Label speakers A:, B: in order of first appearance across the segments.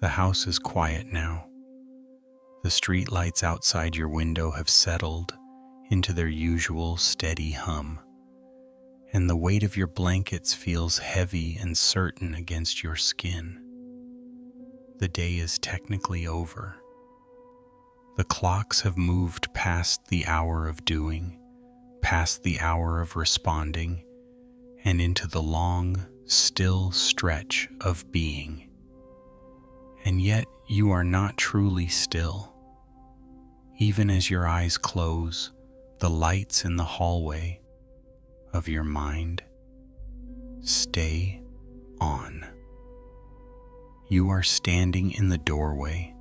A: The house is quiet now. The street lights outside your window have settled into their usual steady hum, and the weight of your blankets feels heavy and certain against your skin. The day is technically over. The clocks have moved past the hour of doing, past the hour of responding, and into the long, still stretch of being. And yet you are not truly still. Even as your eyes close, the lights in the hallway of your mind stay on. You are standing in the doorway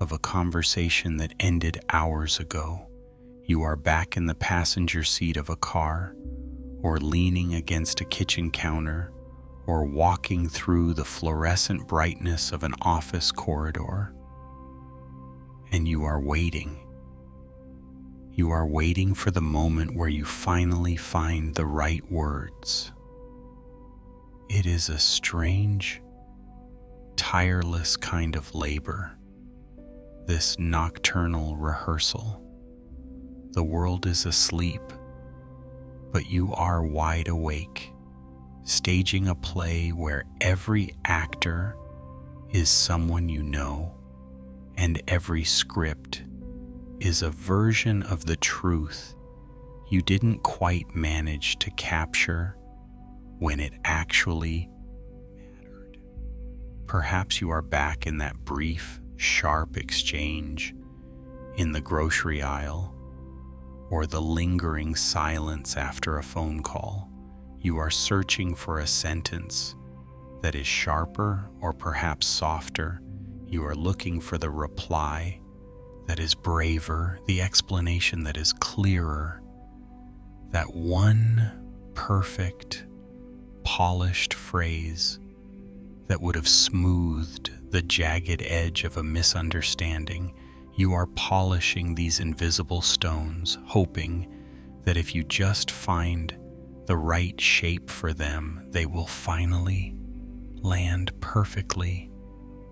A: of a conversation that ended hours ago. You are back in the passenger seat of a car, or leaning against a kitchen counter, or walking through the fluorescent brightness of an office corridor. And you are waiting. You are waiting for the moment where you finally find the right words. It is a strange, tireless kind of labor, this nocturnal rehearsal. The world is asleep, but you are wide awake, staging a play where every actor is someone you know, and every script is a version of the truth you didn't quite manage to capture when it actually mattered. Perhaps you are back in that brief, sharp exchange in the grocery aisle, or the lingering silence after a phone call. You are searching for a sentence that is sharper or perhaps softer. You are looking for the reply that is braver, the explanation that is clearer, that one perfect, polished phrase that would have smoothed the jagged edge of a misunderstanding. You are polishing these invisible stones, hoping that if you just find the right shape for them, they will finally land perfectly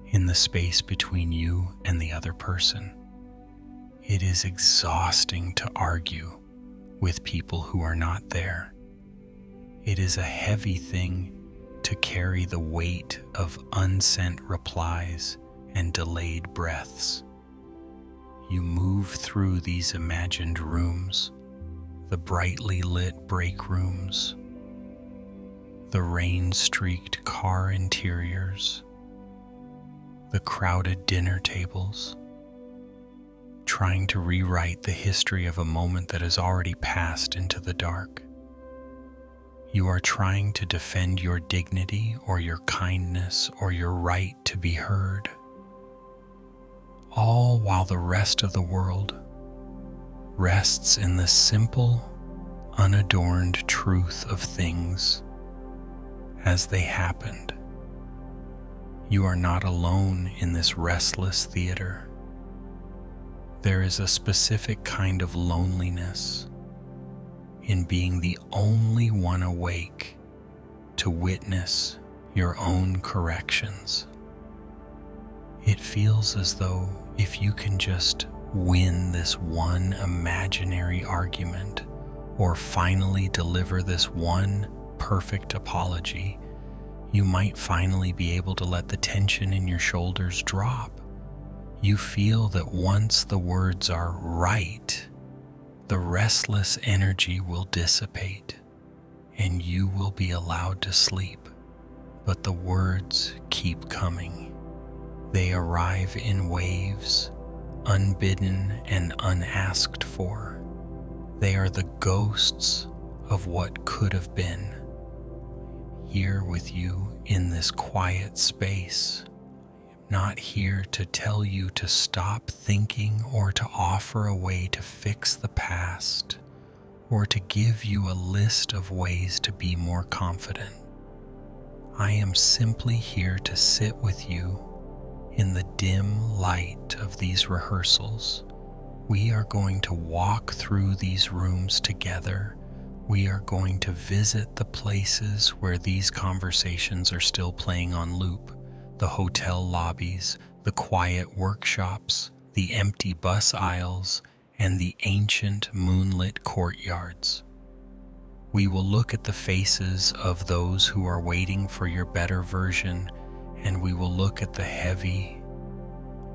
A: in the space between you and the other person. It is exhausting to argue with people who are not there. It is a heavy thing to carry the weight of unsent replies and delayed breaths. You move through these imagined rooms, the brightly lit break rooms, the rain-streaked car interiors, the crowded dinner tables, trying to rewrite the history of a moment that has already passed into the dark. You are trying to defend your dignity or your kindness or your right to be heard, all while the rest of the world rests in the simple, unadorned truth of things as they happened. You are not alone in this restless theater. There is a specific kind of loneliness in being the only one awake to witness your own corrections. It feels as though if you can just win this one imaginary argument, or finally deliver this one perfect apology, you might finally be able to let the tension in your shoulders drop. You feel that once the words are right, the restless energy will dissipate and you will be allowed to sleep. But the words keep coming. They arrive in waves, unbidden and unasked for. They are the ghosts of what could have been. Here with you in this quiet space, not here to tell you to stop thinking or to offer a way to fix the past or to give you a list of ways to be more confident. I am simply here to sit with you in the dim light of these rehearsals. We are going to walk through these rooms together. We are going to visit the places where these conversations are still playing on loop, the hotel lobbies, the quiet workshops, the empty bus aisles, and the ancient moonlit courtyards. We will look at the faces of those who are waiting for your better version, and we will look at the heavy,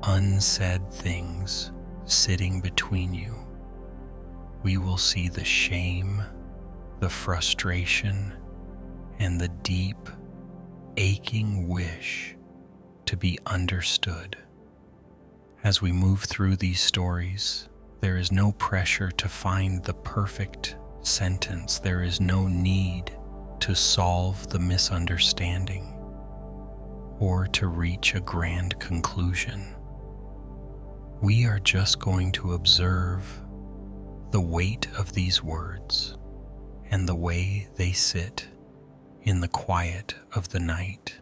A: unsaid things sitting between you. We will see the shame, the frustration, and the deep, aching wish to be understood. As we move through these stories, there is no pressure to find the perfect sentence. There is no need to solve the misunderstanding or to reach a grand conclusion. We are just going to observe the weight of these words and the way they sit in the quiet of the night.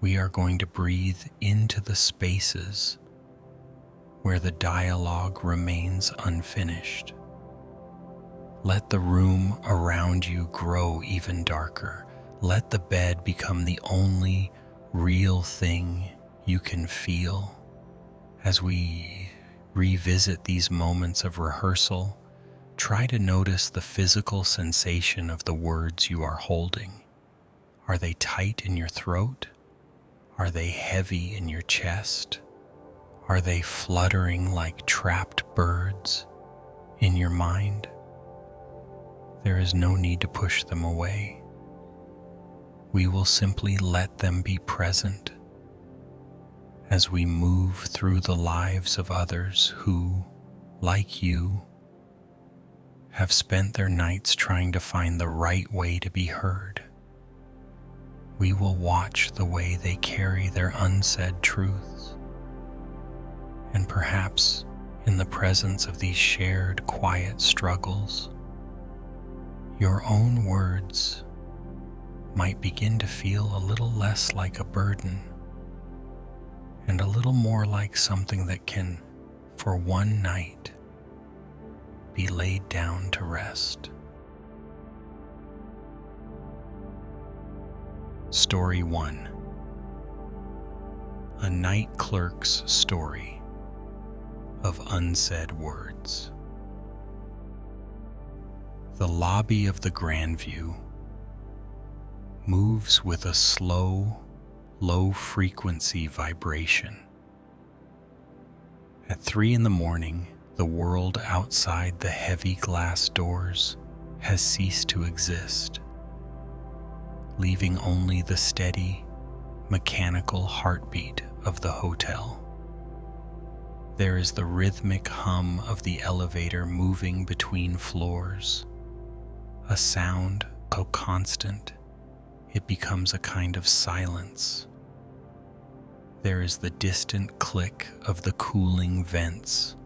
A: We are going to breathe into the spaces where the dialogue remains unfinished. Let the room around you grow even darker. Let the bed become the only real thing you can feel. As we revisit these moments of rehearsal, try to notice the physical sensation of the words you are holding. Are they tight in your throat? Are they heavy in your chest? Are they fluttering like trapped birds in your mind? There is no need to push them away. We will simply let them be present as we move through the lives of others who, like you, have spent their nights trying to find the right way to be heard. We will watch the way they carry their unsaid truths, and perhaps in the presence of these shared quiet struggles, your own words might begin to feel a little less like a burden and a little more like something that can, for one night, be laid down to rest. Story 1. A night clerk's story of unsaid words. The lobby of the Grandview moves with a slow, low-frequency vibration. At 3 a.m, the world outside the heavy glass doors has ceased to exist, leaving only the steady, mechanical heartbeat of the hotel. There is the rhythmic hum of the elevator moving between floors, a sound so constant it becomes a kind of silence. There is the distant click of the cooling vents.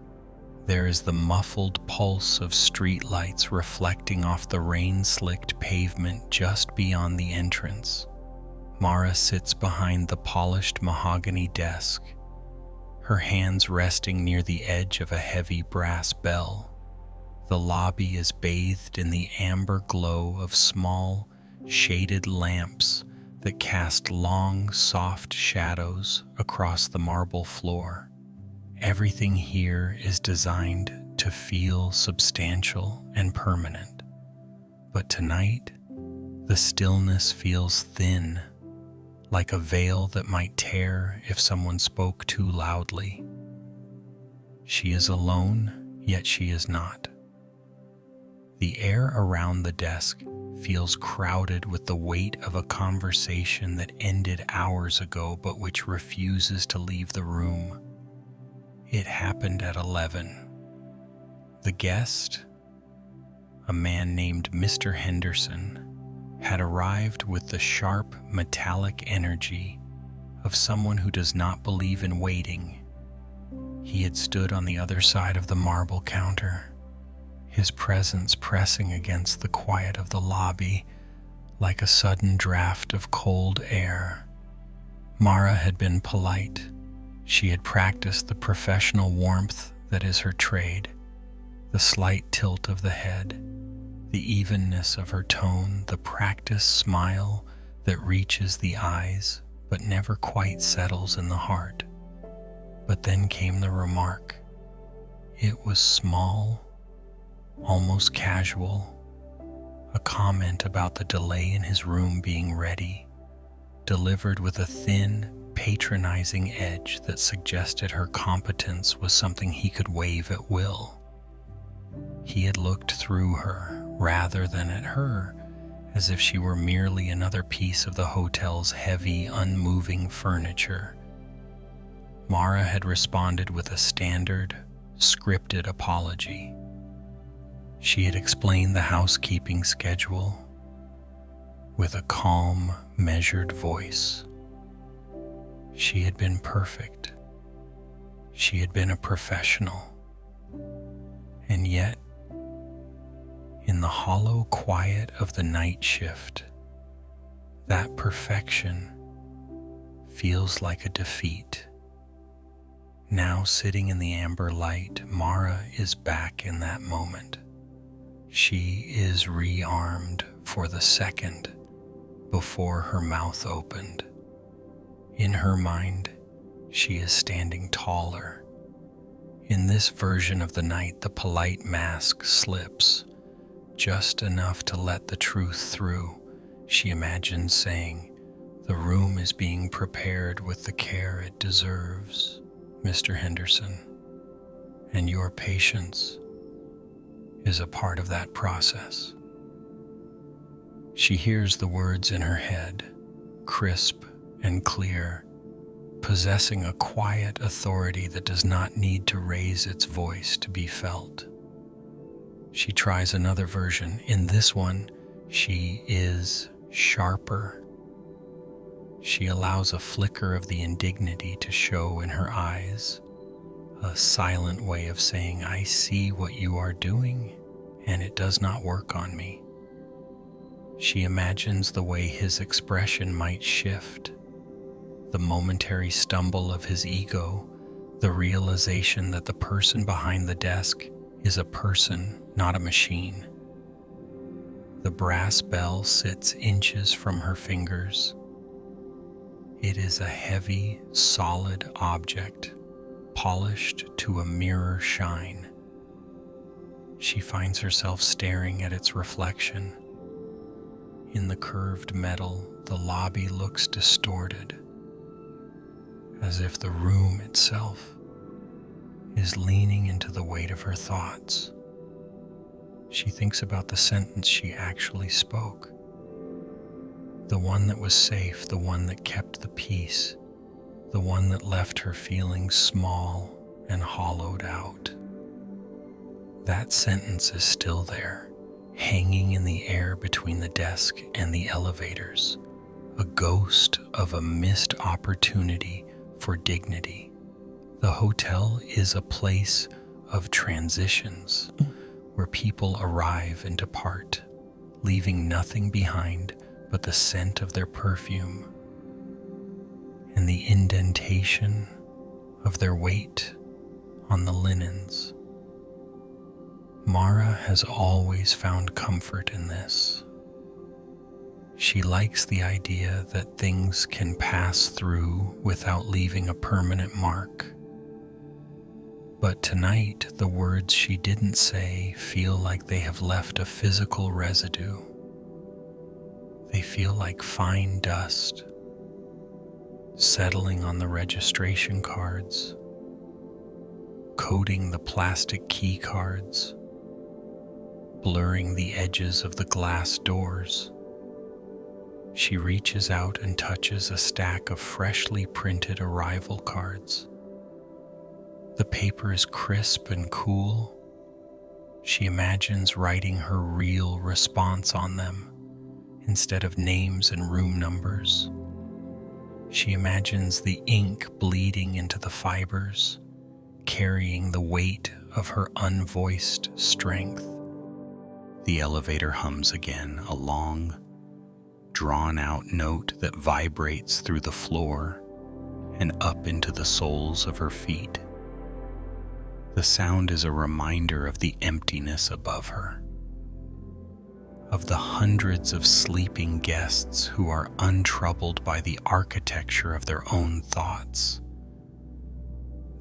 A: There is the muffled pulse of streetlights reflecting off the rain-slicked pavement just beyond the entrance. Mara sits behind the polished mahogany desk, her hands resting near the edge of a heavy brass bell. The lobby is bathed in the amber glow of small, shaded lamps that cast long, soft shadows across the marble floor. Everything here is designed to feel substantial and permanent. But tonight, the stillness feels thin, like a veil that might tear if someone spoke too loudly. She is alone, yet she is not. The air around the desk feels crowded with the weight of a conversation that ended hours ago but which refuses to leave the room. It happened at 11. The guest, a man named Mr. Henderson, had arrived with the sharp, metallic energy of someone who does not believe in waiting. He had stood on the other side of the marble counter, his presence pressing against the quiet of the lobby like a sudden draft of cold air. Mara had been polite. She had practiced the professional warmth that is her trade, the slight tilt of the head, the evenness of her tone, the practiced smile that reaches the eyes but never quite settles in the heart. But then came the remark. It was small, almost casual, a comment about the delay in his room being ready, delivered with a thin, patronizing edge that suggested her competence was something he could wave at will. He had looked through her rather than at her, as if she were merely another piece of the hotel's heavy, unmoving furniture. Mara had responded with a standard, scripted apology. She had explained the housekeeping schedule with a calm, measured voice. She had been perfect. She had been a professional. And yet, in the hollow quiet of the night shift, that perfection feels like a defeat. Now sitting in the amber light, Mara is back in that moment. She is rearmed for the second before her mouth opened. In her mind, she is standing taller. In this version of the night, the polite mask slips, just enough to let the truth through. She imagines saying, "The room is being prepared with the care it deserves, Mr. Henderson, and your patience is a part of that process." She hears the words in her head, crisp and clear, possessing a quiet authority that does not need to raise its voice to be felt. She tries another version. In this one, she is sharper. She allows a flicker of the indignity to show in her eyes, a silent way of saying, "I see what you are doing, and it does not work on me." She imagines the way his expression might shift, the momentary stumble of his ego, the realization that the person behind the desk is a person, not a machine. The brass bell sits inches from her fingers. It is a heavy, solid object, polished to a mirror shine. She finds herself staring at its reflection. In the curved metal, the lobby looks distorted, as if the room itself is leaning into the weight of her thoughts. She thinks about the sentence she actually spoke, the one that was safe, the one that kept the peace, the one that left her feeling small and hollowed out. That sentence is still there, hanging in the air between the desk and the elevators, a ghost of a missed opportunity for dignity. The hotel is a place of transitions where people arrive and depart, leaving nothing behind but the scent of their perfume and the indentation of their weight on the linens. Mara has always found comfort in this. She likes the idea that things can pass through without leaving a permanent mark. But tonight, the words she didn't say feel like they have left a physical residue. They feel like fine dust, settling on the registration cards, coating the plastic key cards, blurring the edges of the glass doors. She reaches out and touches a stack of freshly printed arrival cards. The paper is crisp and cool. She imagines writing her real response on them instead of names and room numbers. She imagines the ink bleeding into the fibers, carrying the weight of her unvoiced strength. The elevator hums again, a long, drawn-out note that vibrates through the floor and up into the soles of her feet. The sound is a reminder of the emptiness above her. of the hundreds of sleeping guests who are untroubled by the architecture of their own thoughts.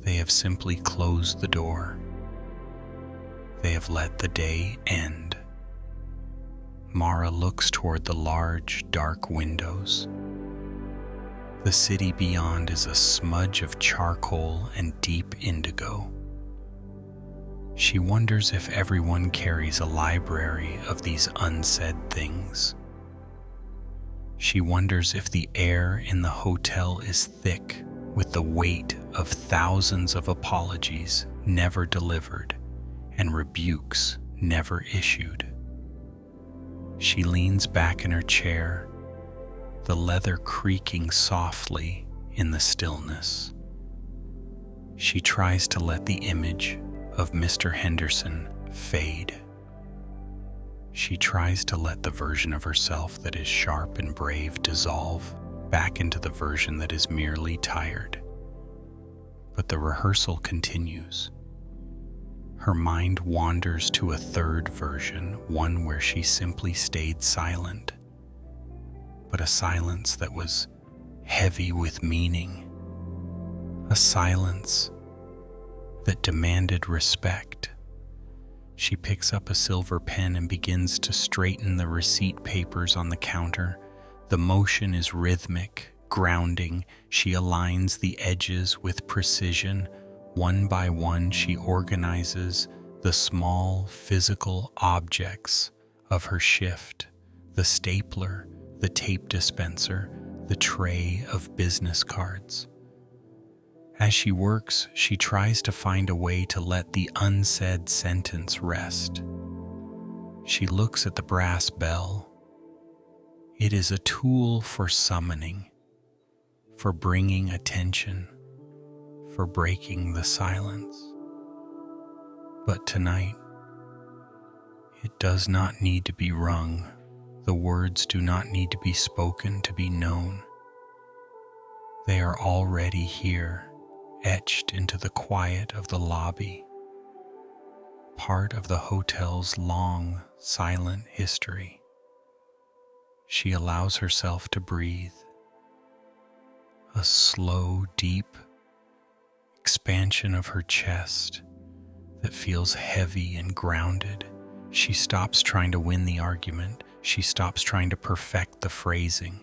A: They have simply closed the door. They have let the day end. Mara looks toward the large, dark windows. The city beyond is a smudge of charcoal and deep indigo. She wonders if everyone carries a library of these unsaid things. She wonders if the air in the hotel is thick with the weight of thousands of apologies never delivered and rebukes never issued. She leans back in her chair, the leather creaking softly in the stillness. She tries to let the image of Mr. Henderson fade. She tries to let the version of herself that is sharp and brave dissolve back into the version that is merely tired. But the rehearsal continues. Her mind wanders to a third version, one where she simply stayed silent, but a silence that was heavy with meaning, a silence that demanded respect. She picks up a silver pen and begins to straighten the receipt papers on the counter. The motion is rhythmic, grounding. She aligns the edges with precision. One by one, she organizes the small physical objects of her shift: the stapler, the tape dispenser, the tray of business cards. As she works, she tries to find a way to let the unsaid sentence rest. She looks at the brass bell. It is a tool for summoning, for bringing attention, for breaking the silence. But tonight, it does not need to be rung. The words do not need to be spoken to be known. They are already here, etched into the quiet of the lobby, part of the hotel's long, silent history. She allows herself to breathe. A slow, deep expansion of her chest that feels heavy and grounded. She stops trying to win the argument. She stops trying to perfect the phrasing.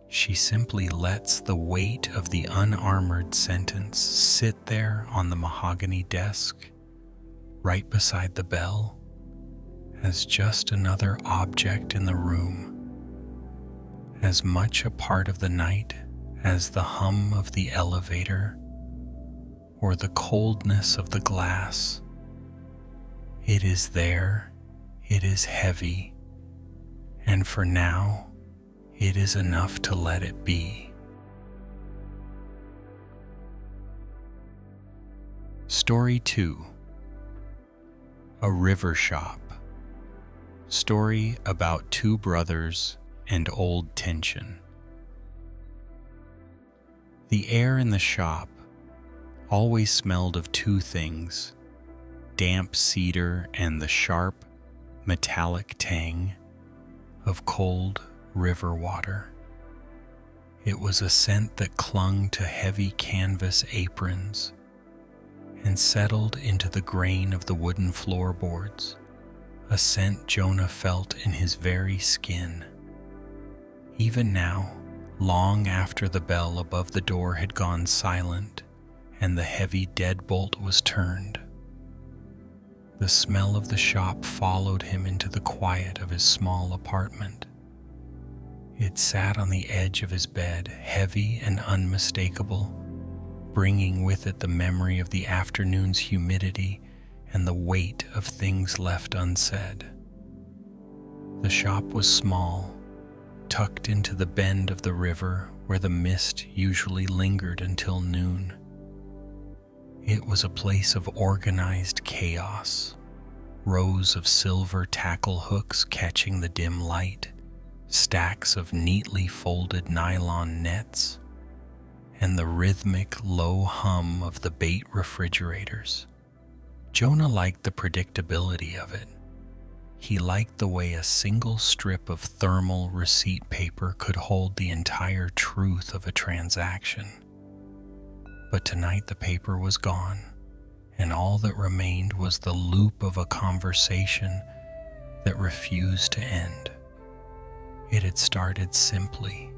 A: She simply lets the weight of the unarmored sentence sit there on the mahogany desk, right beside the bell, as just another object in the room, as much a part of the night as the hum of the elevator or the coldness of the glass. It is there, it is heavy, and for now, it is enough to let it be. Story 2. A River Shop. Story about two brothers and old tension. The air in the shop always smelled of two things: damp cedar and the sharp, metallic tang of cold river water. It was a scent that clung to heavy canvas aprons and settled into the grain of the wooden floorboards, a scent Jonah felt in his very skin. Even now, long after the bell above the door had gone silent and the heavy deadbolt was turned, the smell of the shop followed him into the quiet of his small apartment. It sat on the edge of his bed, heavy and unmistakable, bringing with it the memory of the afternoon's humidity and the weight of things left unsaid. The shop was small, tucked into the bend of the river where the mist usually lingered until noon. It was a place of organized chaos, rows of silver tackle hooks catching the dim light, stacks of neatly folded nylon nets, and the rhythmic low hum of the bait refrigerators. Jonah liked the predictability of it. He liked the way a single strip of thermal receipt paper could hold the entire truth of a transaction. But tonight the paper was gone, and all that remained was the loop of a conversation that refused to end. It had started simply.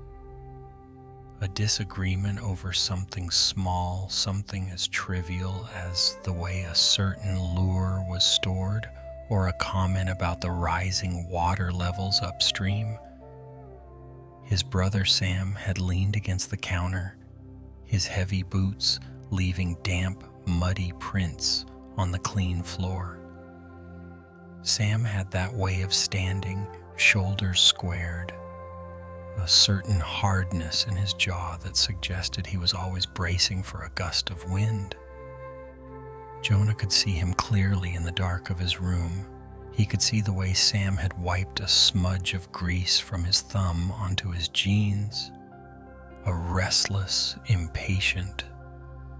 A: A disagreement over something small, something as trivial as the way a certain lure was stored, or a comment about the rising water levels upstream. His brother Sam had leaned against the counter, his heavy boots leaving damp, muddy prints on the clean floor. Sam had that way of standing, shoulders squared, a certain hardness in his jaw that suggested he was always bracing for a gust of wind. Jonah could see him clearly in the dark of his room. He could see the way Sam had wiped a smudge of grease from his thumb onto his jeans, a restless, impatient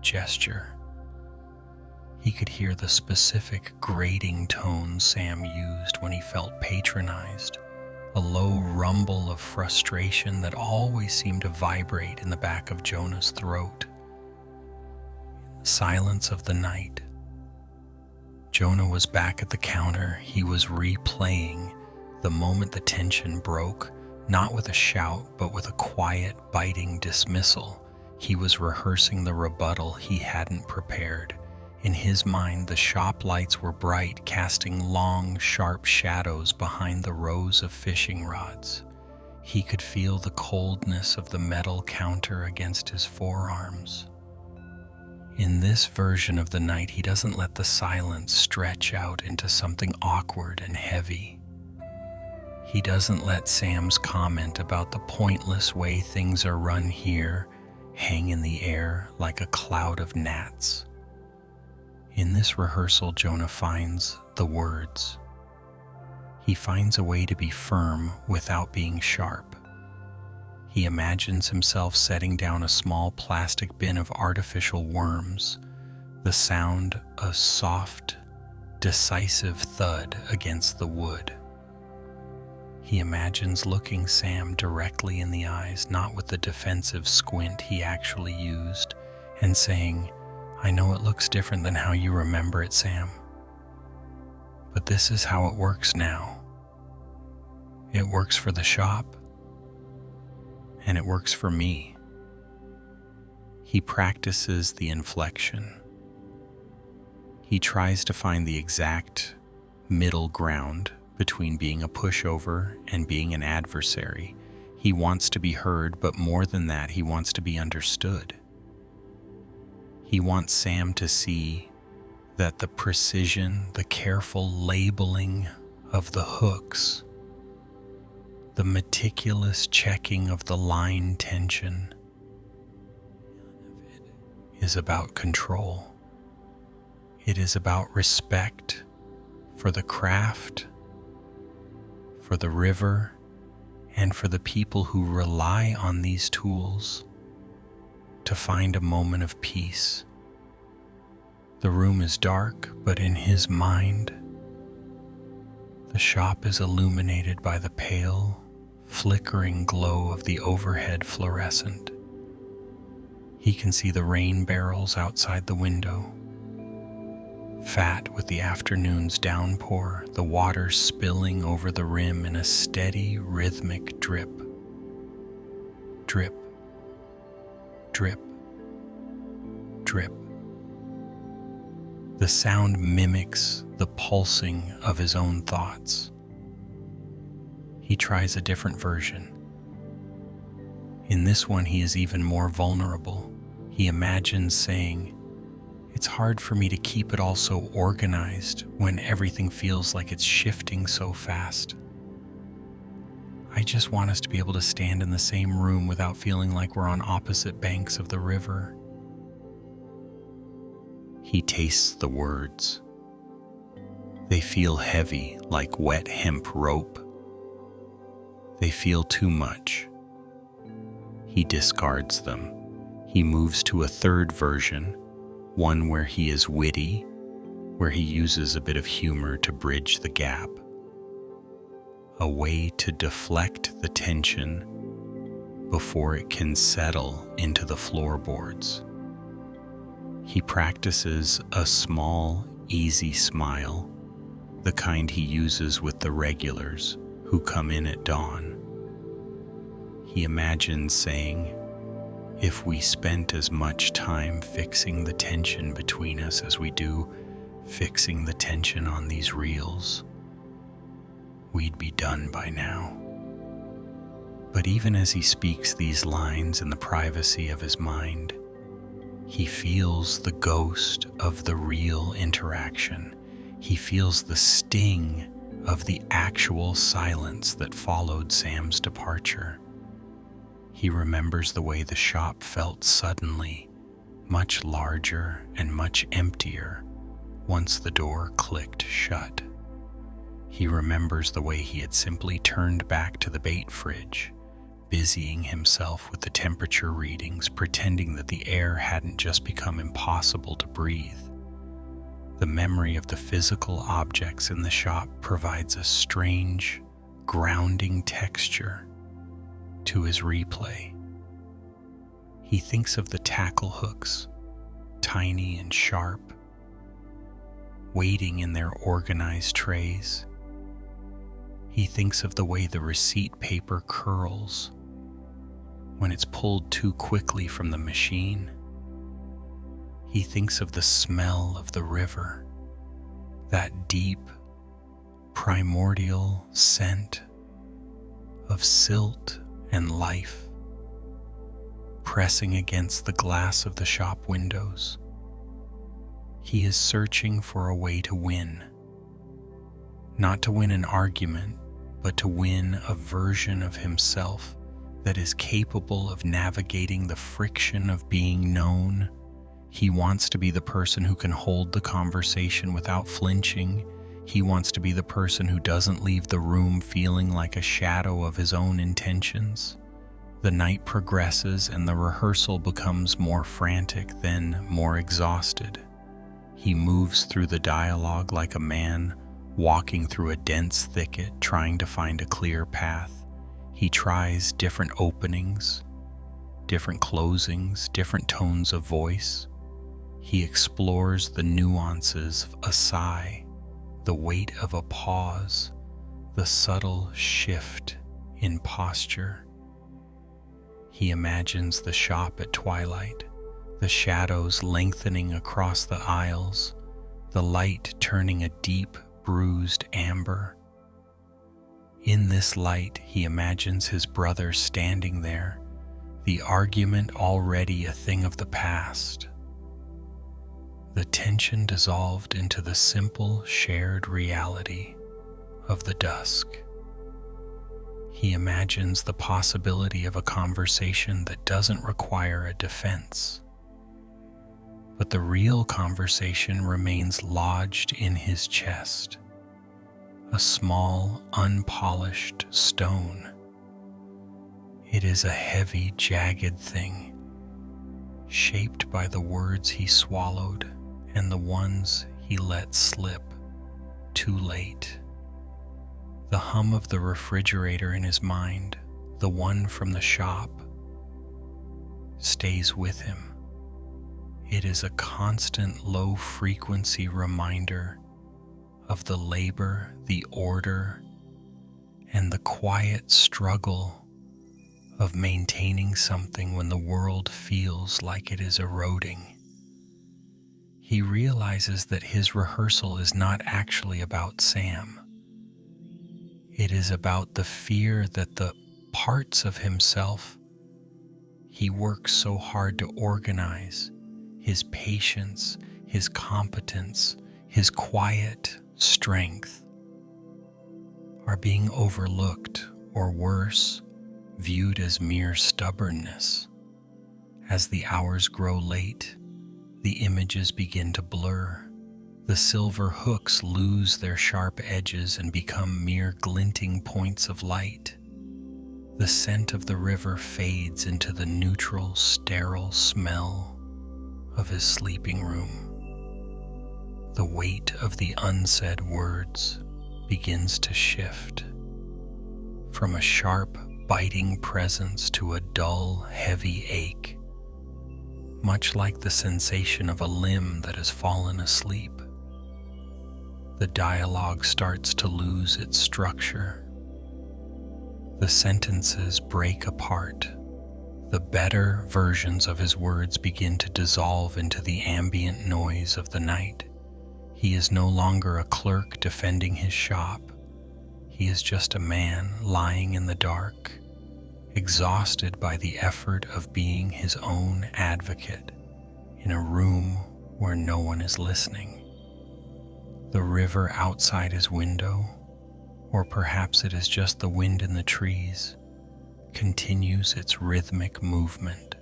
A: gesture. He could hear the specific grating tone Sam used when he felt patronized, a low rumble of frustration that always seemed to vibrate in the back of Jonah's throat. In the silence of the night, Jonah was back at the counter. He was replaying the moment the tension broke, not with a shout, but with a quiet, biting dismissal. He was rehearsing the rebuttal he hadn't prepared. In his mind, the shop lights were bright, casting long, sharp shadows behind the rows of fishing rods. He could feel the coldness of the metal counter against his forearms. In this version of the night, he doesn't let the silence stretch out into something awkward and heavy. He doesn't let Sam's comment about the pointless way things are run here hang in the air like a cloud of gnats. In this rehearsal, Jonah finds the words. He finds a way to be firm without being sharp. He imagines himself setting down a small plastic bin of artificial worms, the sound a soft, decisive thud against the wood. He imagines looking Sam directly in the eyes, not with the defensive squint he actually used, and saying, "I know it looks different than how you remember it, Sam, but this is how it works now. It works for the shop, and it works for me." He practices the inflection. He tries to find the exact middle ground between being a pushover and being an adversary. He wants to be heard, but more than that, he wants to be understood. He wants Sam to see that the precision, the careful labeling of the hooks, the meticulous checking of the line tension is about control. It is about respect for the craft, for the river, and for the people who rely on these tools to find a moment of peace. The room is dark, but in his mind, the shop is illuminated by the pale, flickering glow of the overhead fluorescent. He can see the rain barrels outside the window, fat with the afternoon's downpour, the water spilling over the rim in a steady, rhythmic drip. Drip, drip, drip. The sound mimics the pulsing of his own thoughts. He tries a different version. In this one, he is even more vulnerable. He imagines saying, "It's hard for me to keep it all so organized when everything feels like it's shifting so fast. I just want us to be able to stand in the same room without feeling like we're on opposite banks of the river." He tastes the words. They feel heavy like wet hemp rope. They feel too much. He discards them. He moves to a third version, one where he is witty, where he uses a bit of humor to bridge the gap. a way to deflect the tension before it can settle into the floorboards. He practices a small, easy smile, the kind he uses with the regulars who come in at dawn. He imagines saying, "If we spent as much time fixing the tension between us as we do fixing the tension on these reels, we'd be done by now." But even as he speaks these lines in the privacy of his mind, he feels the ghost of the real interaction. He feels the sting of the actual silence that followed Sam's departure. He remembers the way the shop felt suddenly, much larger and much emptier once the door clicked shut. He remembers the way he had simply turned back to the bait fridge, busying himself with the temperature readings, pretending that the air hadn't just become impossible to breathe. The memory of the physical objects in the shop provides a strange, grounding texture to his replay. He thinks of the tackle hooks, tiny and sharp, waiting in their organized trays. He thinks of the way the receipt paper curls when it's pulled too quickly from the machine. He thinks of the smell of the river, that deep, primordial scent of silt and life pressing against the glass of the shop windows. He is searching for a way to win. Not to win an argument, but to win a version of himself that is capable of navigating the friction of being known. He wants to be the person who can hold the conversation without flinching. He wants to be the person who doesn't leave the room feeling like a shadow of his own intentions. The night progresses and the rehearsal becomes more frantic, then more exhausted. He moves through the dialogue like a man walking through a dense thicket trying to find a clear path. He tries different openings, different closings, different tones of voice. He explores the nuances of a sigh, the weight of a pause, the subtle shift in posture. He imagines the shop at twilight, the shadows lengthening across the aisles, the light turning a deep, bruised amber. In this light, he imagines his brother standing there, the argument already a thing of the past. The tension dissolved into the simple, shared reality of the dusk. He imagines the possibility of a conversation that doesn't require a defense. But the real conversation remains lodged in his chest, a small, unpolished stone. It is a heavy, jagged thing, shaped by the words he swallowed and the ones he let slip too late. The hum of the refrigerator in his mind, the one from the shop, stays with him. It is a constant low-frequency reminder of the labor, the order, and the quiet struggle of maintaining something when the world feels like it is eroding. He realizes that his rehearsal is not actually about Sam. It is about the fear that the parts of himself he works so hard to organize, his patience, his competence, his quiet strength, are being overlooked, or worse, viewed as mere stubbornness. As the hours grow late, the images begin to blur. The silver hooks lose their sharp edges and become mere glinting points of light. The scent of the river fades into the neutral, sterile smell of his sleeping room. The weight of the unsaid words begins to shift. from a sharp, biting presence to a dull, heavy ache, much like the sensation of a limb that has fallen asleep. The dialogue starts to lose its structure. The sentences break apart. The better versions of his words begin to dissolve into the ambient noise of the night. He is no longer a clerk defending his shop. He is just a man lying in the dark, exhausted by the effort of being his own advocate in a room where no one is listening. The river outside his window, or perhaps it is just the wind in the trees, continues its rhythmic movement.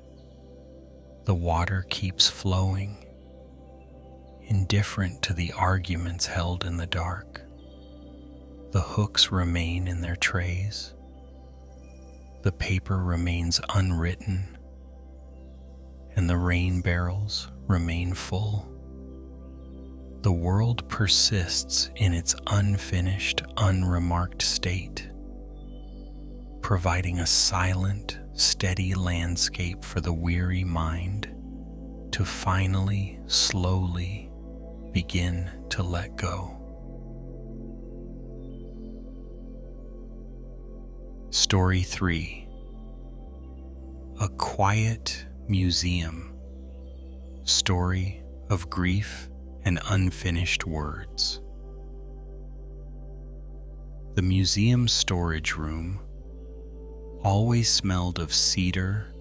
A: The water keeps flowing, indifferent to the arguments held in the dark. The hooks remain in their trays. The paper remains unwritten, and the rain barrels remain full. The world persists in its unfinished, unremarked state, providing a silent, steady landscape for the weary mind to finally, slowly begin to let go. Story 3. A Quiet Museum. Story of Grief and Unfinished Words. The museum's storage room always smelled of cedar,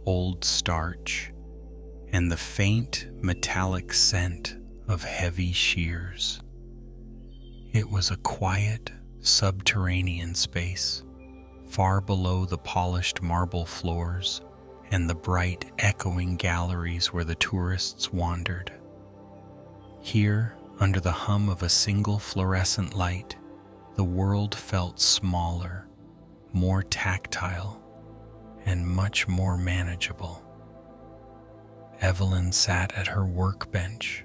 A: old starch, and the faint metallic scent of heavy shears. It was a quiet, subterranean space, far below the polished marble floors and the bright, echoing galleries where the tourists wandered. Here, under the hum of a single fluorescent light, the world felt smaller, more tactile, and much more manageable. Evelyn sat at her workbench,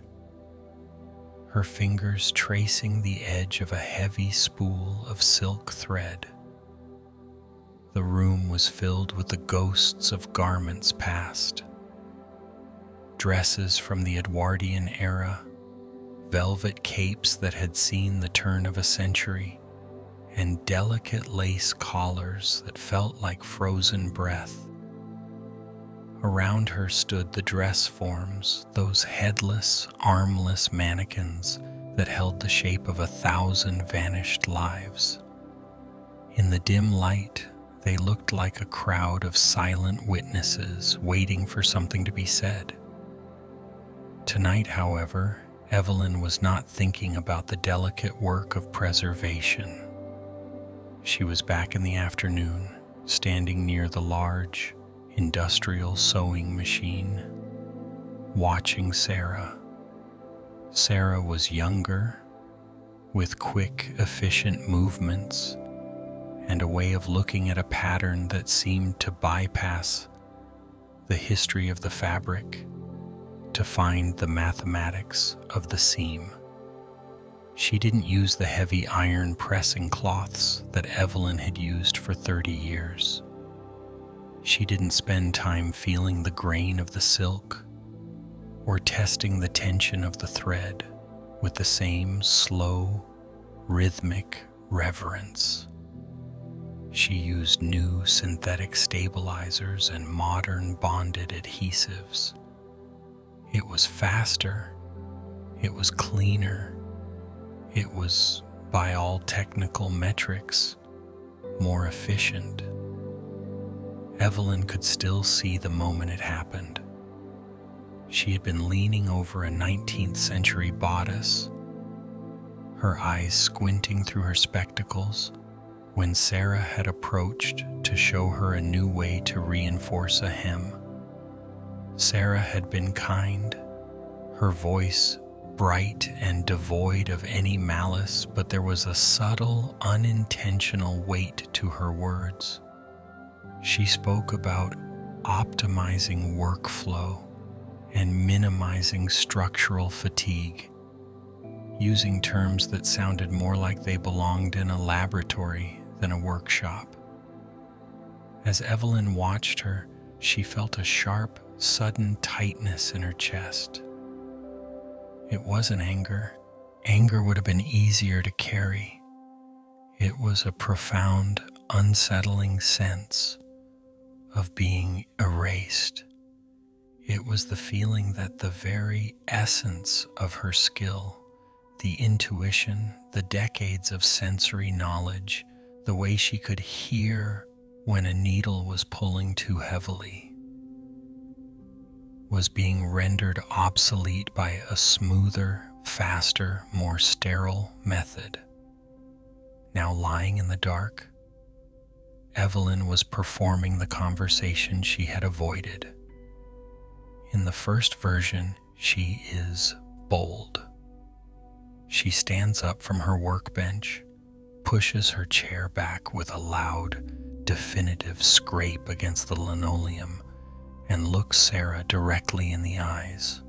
A: her fingers tracing the edge of a heavy spool of silk thread. The room was filled with the ghosts of garments past. Dresses from the Edwardian era, velvet capes that had seen the turn of a century, and delicate lace collars that felt like frozen breath. Around her stood the dress forms, those headless, armless mannequins that held the shape of 1,000 vanished lives. In the dim light, they looked like a crowd of silent witnesses waiting for something to be said. Tonight, however, Evelyn was not thinking about the delicate work of preservation. She was back in the afternoon, standing near the large, industrial sewing machine, watching Sarah. Sarah was younger, with quick, efficient movements, and a way of looking at a pattern that seemed to bypass the history of the fabric to find the mathematics of the seam. She didn't use the heavy iron pressing cloths that Evelyn had used for 30 years. She didn't spend time feeling the grain of the silk or testing the tension of the thread with the same slow, rhythmic reverence. She used new synthetic stabilizers and modern bonded adhesives. It was faster, it was cleaner, it was, by all technical metrics, more efficient. Evelyn could still see the moment it happened. She had been leaning over a 19th century bodice, her eyes squinting through her spectacles, when Sarah had approached to show her a new way to reinforce a hem. Sarah had been kind, her voice bright and devoid of any malice, but there was a subtle, unintentional weight to her words. She spoke about optimizing workflow and minimizing structural fatigue, using terms that sounded more like they belonged in a laboratory than a workshop. As Evelyn watched her, she felt a sharp, sudden tightness in her chest. It wasn't anger. Anger would have been easier to carry. It was a profound, unsettling sense of being erased. It was the feeling that the very essence of her skill, the intuition, the decades of sensory knowledge, the way she could hear when a needle was pulling too heavily, was being rendered obsolete by a smoother, faster, more sterile method. Now lying in the dark, Evelyn was performing the conversation she had avoided. In the first version, she is bold. She stands up from her workbench, pushes her chair back with a loud, definitive scrape against the linoleum, and looks Sarah directly in the eyes.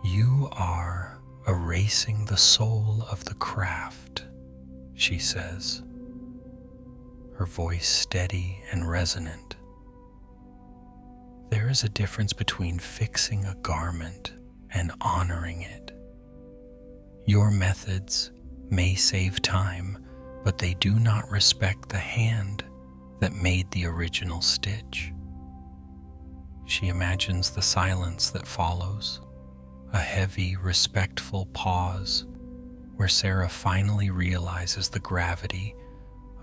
A: "You are erasing the soul of the craft," she says, her voice steady and resonant. There is a difference between fixing a garment and honoring it. Your methods may save time, but they do not respect the hand that made the original stitch. She imagines the silence that follows, a heavy, respectful pause where Sarah finally realizes the gravity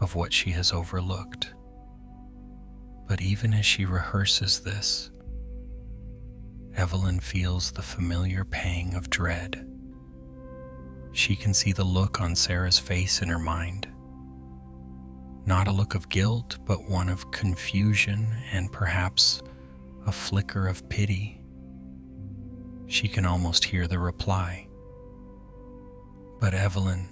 A: of what she has overlooked. But even as she rehearses this, Evelyn feels the familiar pang of dread. She can see the look on Sarah's face in her mind. Not a look of guilt, but one of confusion and perhaps a flicker of pity. She can almost hear the reply. "But Evelyn,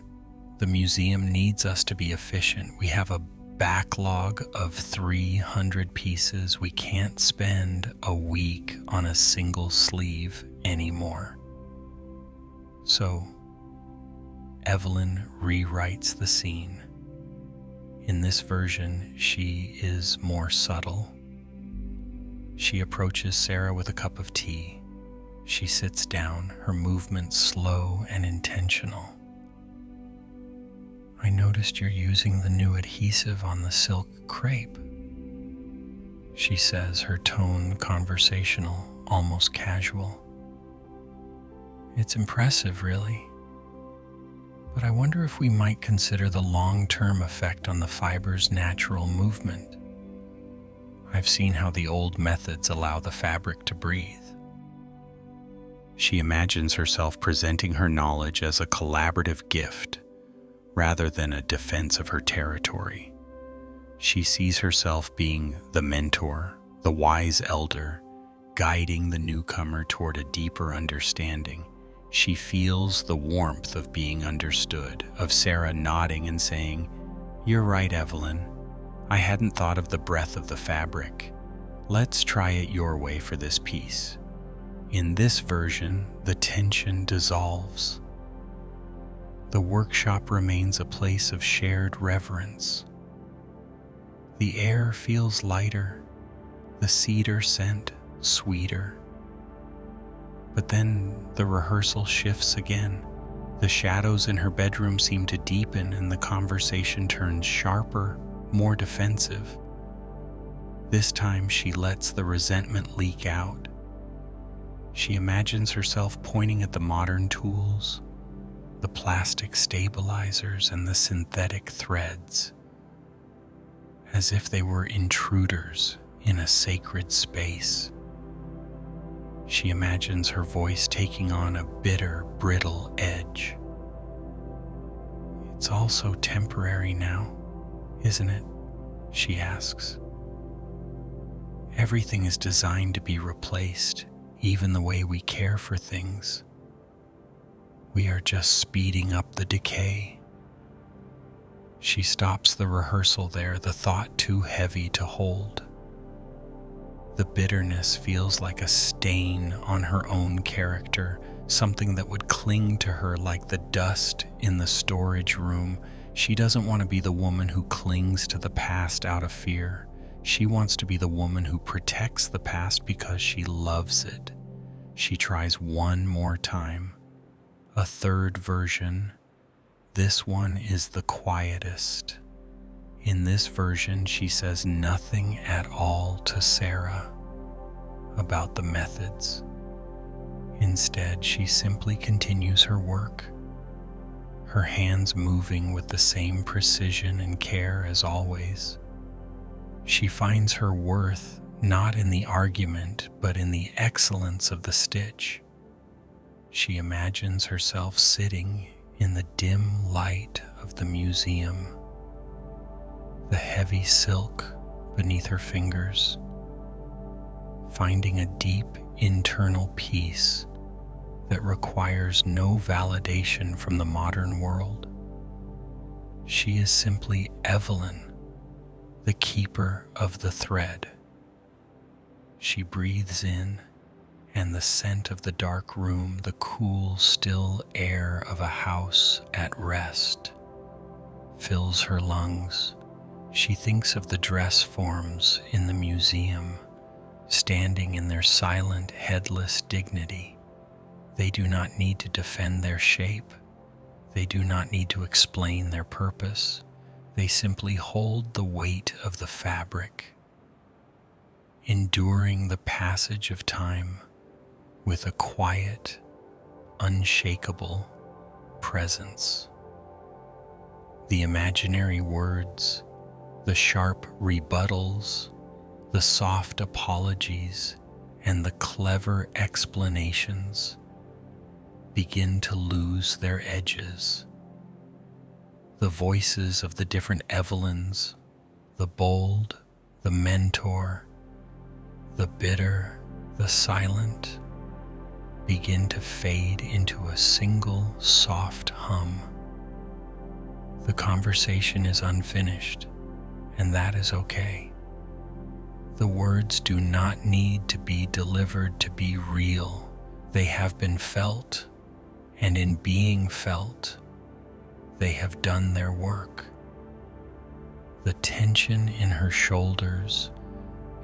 A: the museum needs us to be efficient. We have a backlog of 300 pieces. We can't spend a week on a single sleeve anymore." So, Evelyn rewrites the scene. In this version, she is more subtle. She approaches Sarah with a cup of tea. She sits down, her movements slow and intentional. "I noticed you're using the new adhesive on the silk crepe," she says, her tone conversational, almost casual. "It's impressive, really. But I wonder if we might consider the long-term effect on the fiber's natural movement. I've seen how the old methods allow the fabric to breathe." She imagines herself presenting her knowledge as a collaborative gift rather than a defense of her territory. She sees herself being the mentor, the wise elder, guiding the newcomer toward a deeper understanding. She feels the warmth of being understood, of Sarah nodding and saying, "You're right, Evelyn. I hadn't thought of the breadth of the fabric. Let's try it your way for this piece." In this version, the tension dissolves. The workshop remains a place of shared reverence. The air feels lighter, the cedar scent sweeter. But then the rehearsal shifts again. The shadows in her bedroom seem to deepen and the conversation turns sharper, more defensive. This time she lets the resentment leak out. She imagines herself pointing at the modern tools, the plastic stabilizers and the synthetic threads, as if they were intruders in a sacred space. She imagines her voice taking on a bitter, brittle edge. "It's all so temporary now, isn't it?" she asks. "Everything is designed to be replaced, even the way we care for things. We are just speeding up the decay." She stops the rehearsal there, the thought too heavy to hold. The bitterness feels like a stain on her own character, something that would cling to her like the dust in the storage room. She doesn't want to be the woman who clings to the past out of fear. She wants to be the woman who protects the past because she loves it. She tries one more time. A third version. This one is the quietest. In this version, she says nothing at all to Sarah about the methods. Instead, she simply continues her work, her hands moving with the same precision and care as always. She finds her worth not in the argument, but in the excellence of the stitch. She imagines herself sitting in the dim light of the museum, the heavy silk beneath her fingers, finding a deep internal peace that requires no validation from the modern world. She is simply Evelyn, the keeper of the thread. She breathes in, and the scent of the dark room, the cool, still air of a house at rest, fills her lungs. She thinks of the dress forms in the museum, standing in their silent, headless dignity. They do not need to defend their shape. They do not need to explain their purpose. They simply hold the weight of the fabric, enduring the passage of time with a quiet, unshakable presence. The imaginary words, the sharp rebuttals, the soft apologies, and the clever explanations begin to lose their edges. The voices of the different Evelyns, the bold, the mentor, the bitter, the silent, begin to fade into a single soft hum. The conversation is unfinished, and that is okay. The words do not need to be delivered to be real. They have been felt, and in being felt, they have done their work. The tension in her shoulders,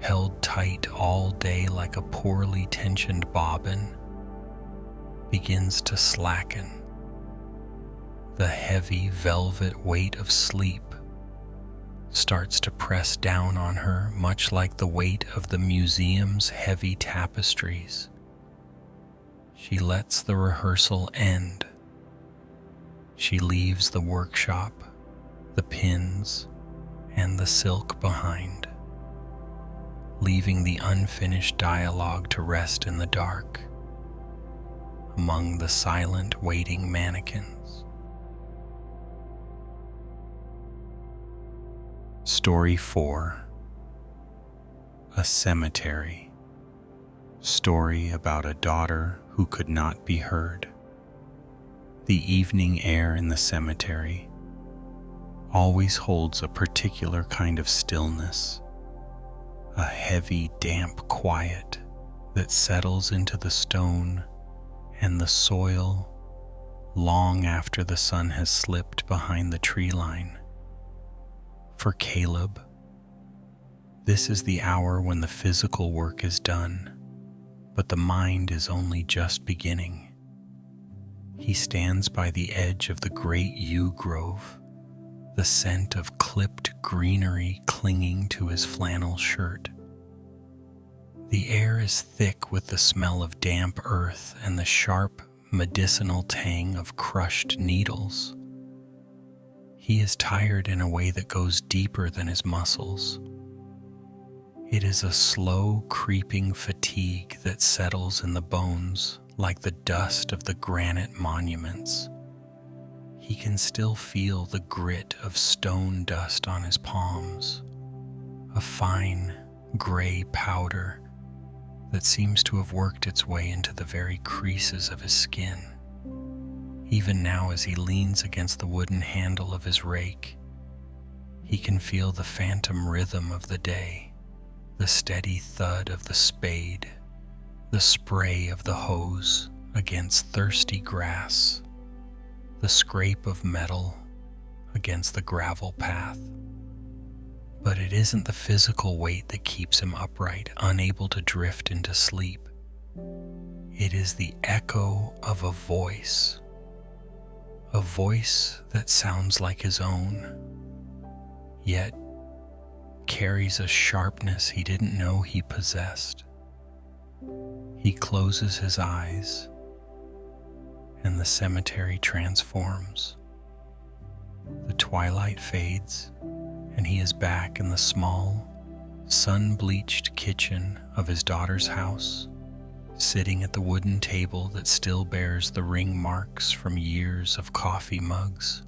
A: held tight all day like a poorly tensioned bobbin, begins to slacken. The heavy velvet weight of sleep starts to press down on her, much like the weight of the museum's heavy tapestries. She lets the rehearsal end. She leaves the workshop, the pins, and the silk behind, leaving the unfinished dialogue to rest in the dark among the silent, waiting mannequins. Story 4. A Cemetery. Story about a daughter who could not be heard. The evening air in the cemetery always holds a particular kind of stillness, a heavy, damp quiet that settles into the stone and the soil long after the sun has slipped behind the tree line. For Caleb, this is the hour when the physical work is done, but the mind is only just beginning. He stands by the edge of the great yew grove, the scent of clipped greenery clinging to his flannel shirt. The air is thick with the smell of damp earth and the sharp, medicinal tang of crushed needles. He is tired in a way that goes deeper than his muscles. It is a slow, creeping fatigue that settles in the bones like the dust of the granite monuments. He can still feel the grit of stone dust on his palms, a fine, gray powder that seems to have worked its way into the very creases of his skin. Even now, as he leans against the wooden handle of his rake, he can feel the phantom rhythm of the day, the steady thud of the spade, the spray of the hose against thirsty grass, the scrape of metal against the gravel path. But it isn't the physical weight that keeps him upright, unable to drift into sleep. It is the echo of a voice that sounds like his own, yet carries a sharpness he didn't know he possessed. He closes his eyes, and the cemetery transforms. The twilight fades, and he is back in the small, sun-bleached kitchen of his daughter's house, sitting at the wooden table that still bears the ring marks from years of coffee mugs.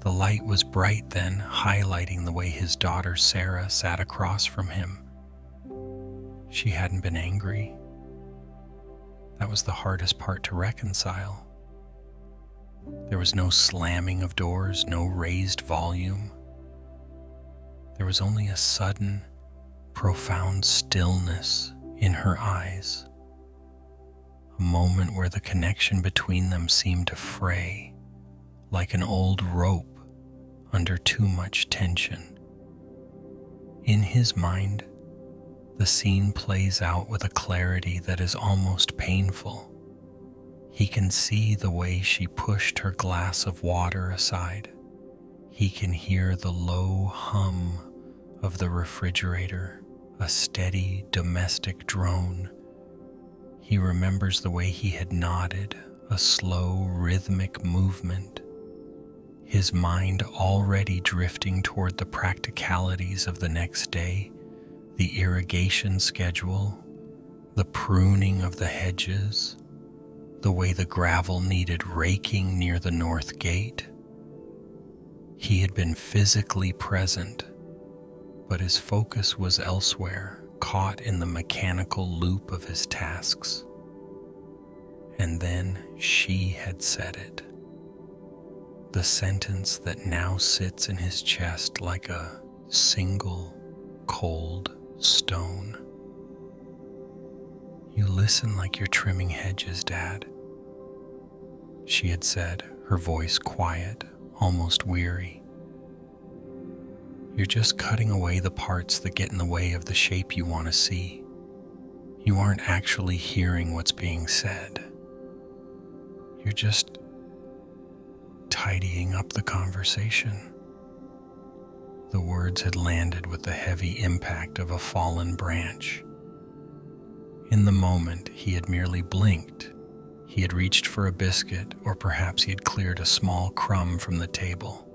A: The light was bright then, highlighting the way his daughter Sarah sat across from him. She hadn't been angry. That was the hardest part to reconcile. There was no slamming of doors, no raised volume. There was only a sudden, profound stillness in her eyes. A moment where the connection between them seemed to fray, like an old rope under too much tension. In his mind, the scene plays out with a clarity that is almost painful. He can see the way she pushed her glass of water aside. He can hear the low hum of the refrigerator, a steady domestic drone. He remembers the way he had nodded, a slow, rhythmic movement. His mind already drifting toward the practicalities of the next day, the irrigation schedule, the pruning of the hedges, the way the gravel needed raking near the north gate. He had been physically present, but his focus was elsewhere, caught in the mechanical loop of his tasks. And then she had said it. The sentence that now sits in his chest like a single, cold stone. "You listen like you're trimming hedges, Dad," she had said, her voice quiet, almost weary. "You're just cutting away the parts that get in the way of the shape you want to see. You aren't actually hearing what's being said. You're just tidying up the conversation." The words had landed with the heavy impact of a fallen branch. In the moment, he had merely blinked. He had reached for a biscuit, or perhaps he had cleared a small crumb from the table.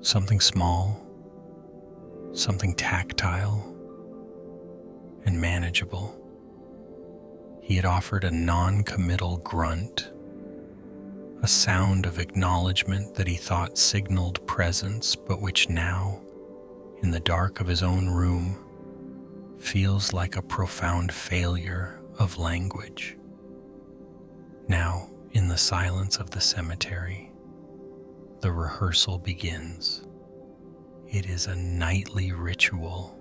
A: Something small, something tactile and manageable. He had offered a non-committal grunt, a sound of acknowledgement that he thought signaled presence, but which now, in the dark of his own room, feels like a profound failure of language. Now, in the silence of the cemetery, the rehearsal begins. It is a nightly ritual,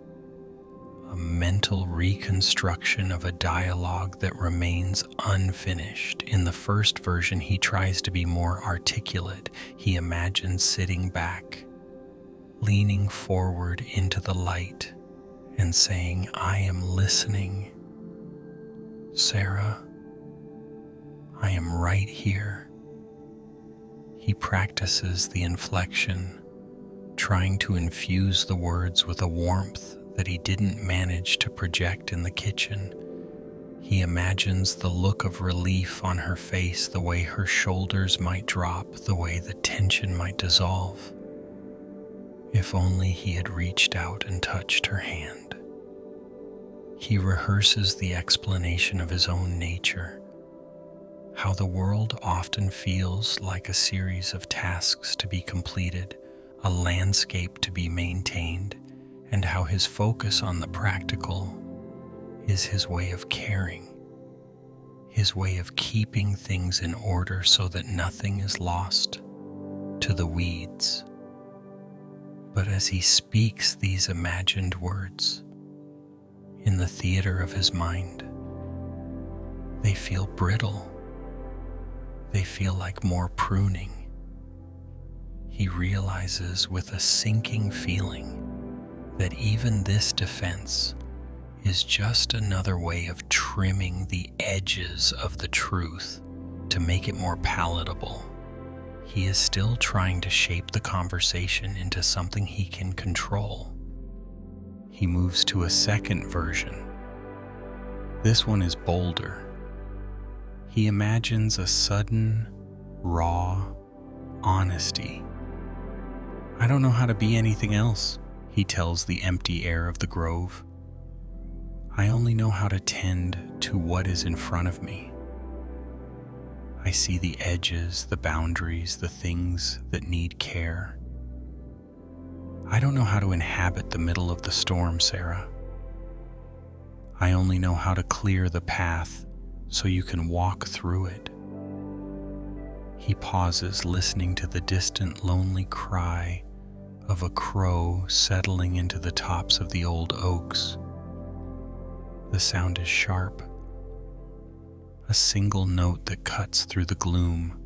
A: a mental reconstruction of a dialogue that remains unfinished. In the first version, he tries to be more articulate. He imagines sitting back, leaning forward into the light, and saying, "I am listening. Sarah, I am right here." He practices the inflection, trying to infuse the words with a warmth that he didn't manage to project in the kitchen. He imagines the look of relief on her face, the way her shoulders might drop, the way the tension might dissolve. If only he had reached out and touched her hand. He rehearses the explanation of his own nature, how the world often feels like a series of tasks to be completed, a landscape to be maintained, and how his focus on the practical is his way of caring, his way of keeping things in order so that nothing is lost to the weeds. But as he speaks these imagined words, in the theater of his mind, they feel brittle. They feel like more pruning. he realizes with a sinking feeling that even this defense is just another way of trimming the edges of the truth to make it more palatable. He is still trying to shape the conversation into something he can control. He moves to a second version. This one is bolder. He imagines a sudden, raw honesty. "I don't know how to be anything else," he tells the empty air of the grove. "I only know how to tend to what is in front of me. I see the edges, the boundaries, the things that need care. I don't know how to inhabit the middle of the storm, Sarah. I only know how to clear the path so you can walk through it." He pauses, listening to the distant, lonely cry of a crow settling into the tops of the old oaks. The sound is sharp, a single note that cuts through the gloom.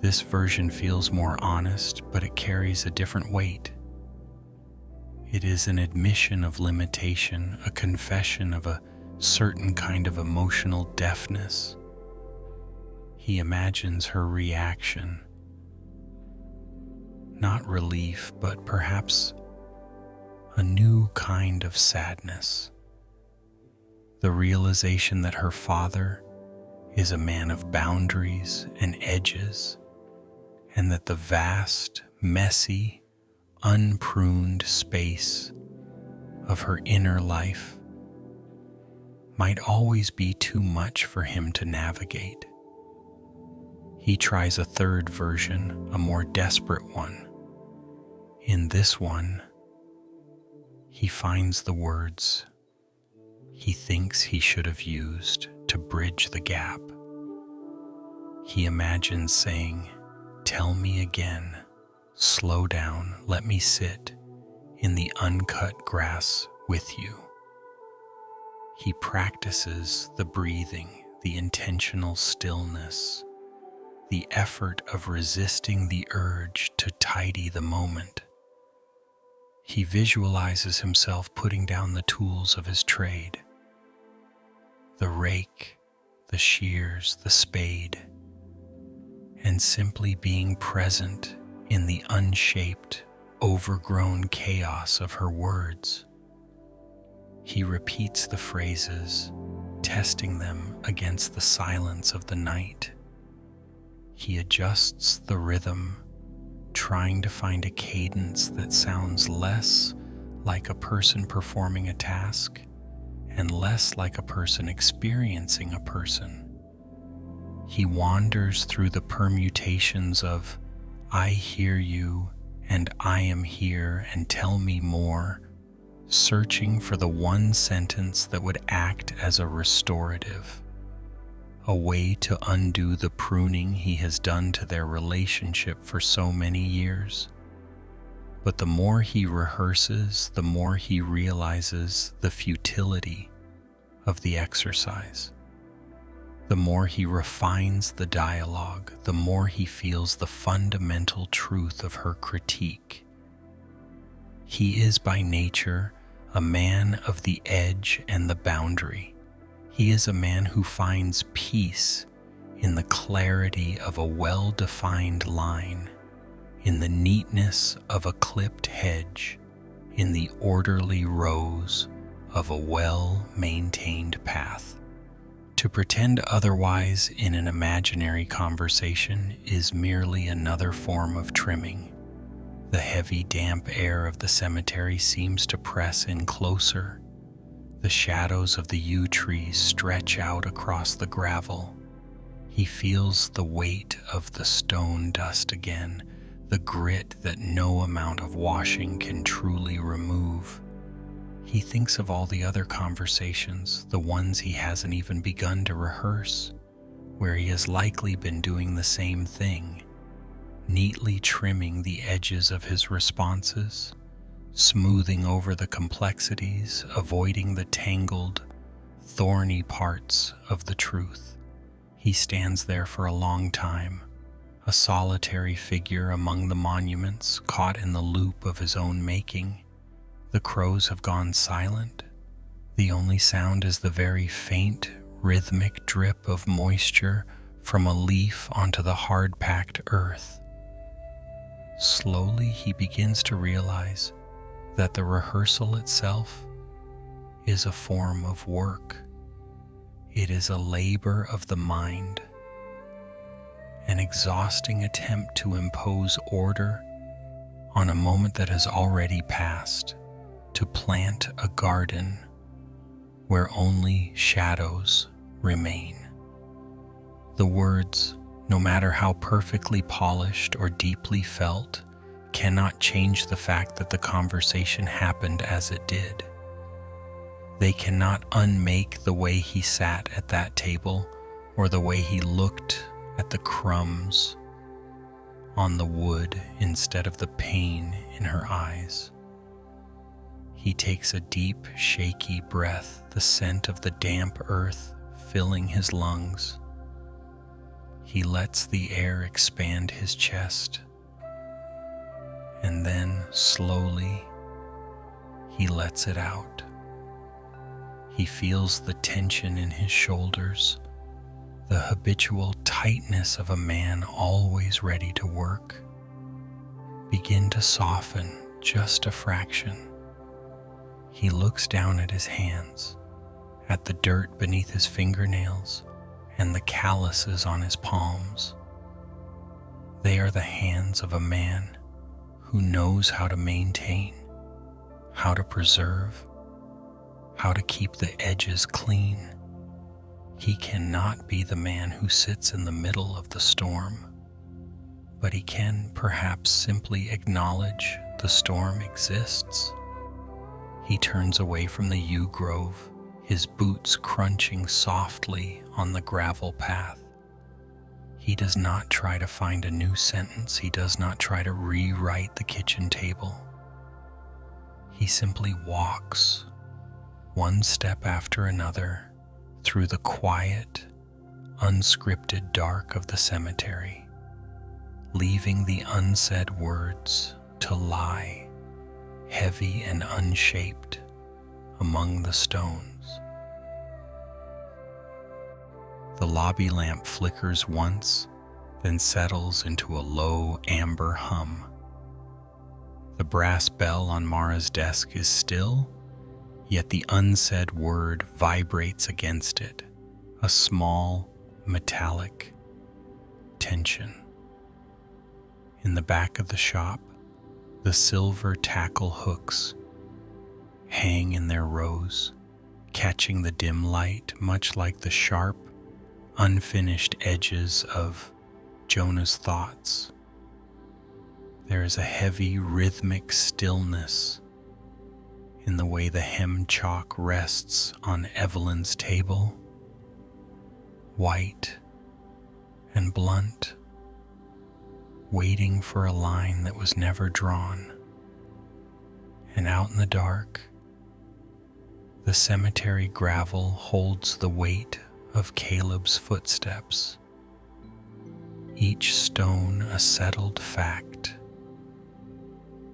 A: This version feels more honest, but it carries a different weight. It is an admission of limitation, a confession of a certain kind of emotional deafness. He imagines her reaction. Not relief, but perhaps a new kind of sadness. The realization that her father is a man of boundaries and edges, and that the vast, messy, unpruned space of her inner life might always be too much for him to navigate. He tries a third version, a more desperate one. In this one, he finds the words he thinks he should have used to bridge the gap. He imagines saying, "Tell me again, slow down, let me sit in the uncut grass with you." He practices the breathing, the intentional stillness, the effort of resisting the urge to tidy the moment. He visualizes himself putting down the tools of his trade, the rake, the shears, the spade, and simply being present in the unshaped, overgrown chaos of her words. He repeats the phrases, testing them against the silence of the night. He adjusts the rhythm, trying to find a cadence that sounds less like a person performing a task and less like a person experiencing a person. He wanders through the permutations of "I hear you" and "I am here" and "tell me more," searching for the one sentence that would act as a restorative, a way to undo the pruning he has done to their relationship for so many years. But the more he rehearses, the more he realizes the futility of the exercise. The more he refines the dialogue, the more he feels the fundamental truth of her critique. He is by nature a man of the edge and the boundary. He is a man who finds peace in the clarity of a well-defined line, in the neatness of a clipped hedge, in the orderly rows of a well-maintained path. To pretend otherwise in an imaginary conversation is merely another form of trimming. The heavy, damp air of the cemetery seems to press in closer. The shadows of the yew trees stretch out across the gravel. He feels the weight of the stone dust again, the grit that no amount of washing can truly remove. He thinks of all the other conversations, the ones he hasn't even begun to rehearse, where he has likely been doing the same thing, neatly trimming the edges of his responses, smoothing over the complexities, avoiding the tangled, thorny parts of the truth. He stands there for a long time, a solitary figure among the monuments, caught in the loop of his own making. The crows have gone silent. The only sound is the very faint, rhythmic drip of moisture from a leaf onto the hard-packed earth. Slowly, he begins to realize that the rehearsal itself is a form of work. It is a labor of the mind, an exhausting attempt to impose order on a moment that has already passed, to plant a garden where only shadows remain. The words, no matter how perfectly polished or deeply felt, cannot change the fact that the conversation happened as it did. They cannot unmake the way he sat at that table or the way he looked at the crumbs on the wood instead of the pain in her eyes. He takes a deep, shaky breath, the scent of the damp earth filling his lungs. He lets the air expand his chest, and then slowly he lets it out. He feels the tension in his shoulders, the habitual tightness of a man always ready to work, begin to soften just a fraction. He looks down at his hands, at the dirt beneath his fingernails and the calluses on his palms. They are the hands of a man who knows how to maintain, how to preserve, how to keep the edges clean. He cannot be the man who sits in the middle of the storm, but he can perhaps simply acknowledge the storm exists. He turns away from the yew grove, his boots crunching softly on the gravel path. He does not try to find a new sentence. He does not try to rewrite the kitchen table. He simply walks, one step after another, through the quiet, unscripted dark of the cemetery, leaving the unsaid words to lie, heavy and unshaped, among the stones. The lobby lamp flickers once, then settles into a low amber hum. The brass bell on Mara's desk is still, yet the unsaid word vibrates against it, a small, metallic tension. In the back of the shop, the silver tackle hooks hang in their rows, catching the dim light, much like the sharp, unfinished edges of Jonah's thoughts. There is a heavy, rhythmic stillness in the way the hem chalk rests on Evelyn's table, white and blunt, waiting for a line that was never drawn. And out in the dark, the cemetery gravel holds the weight of Caleb's footsteps, each stone a settled fact,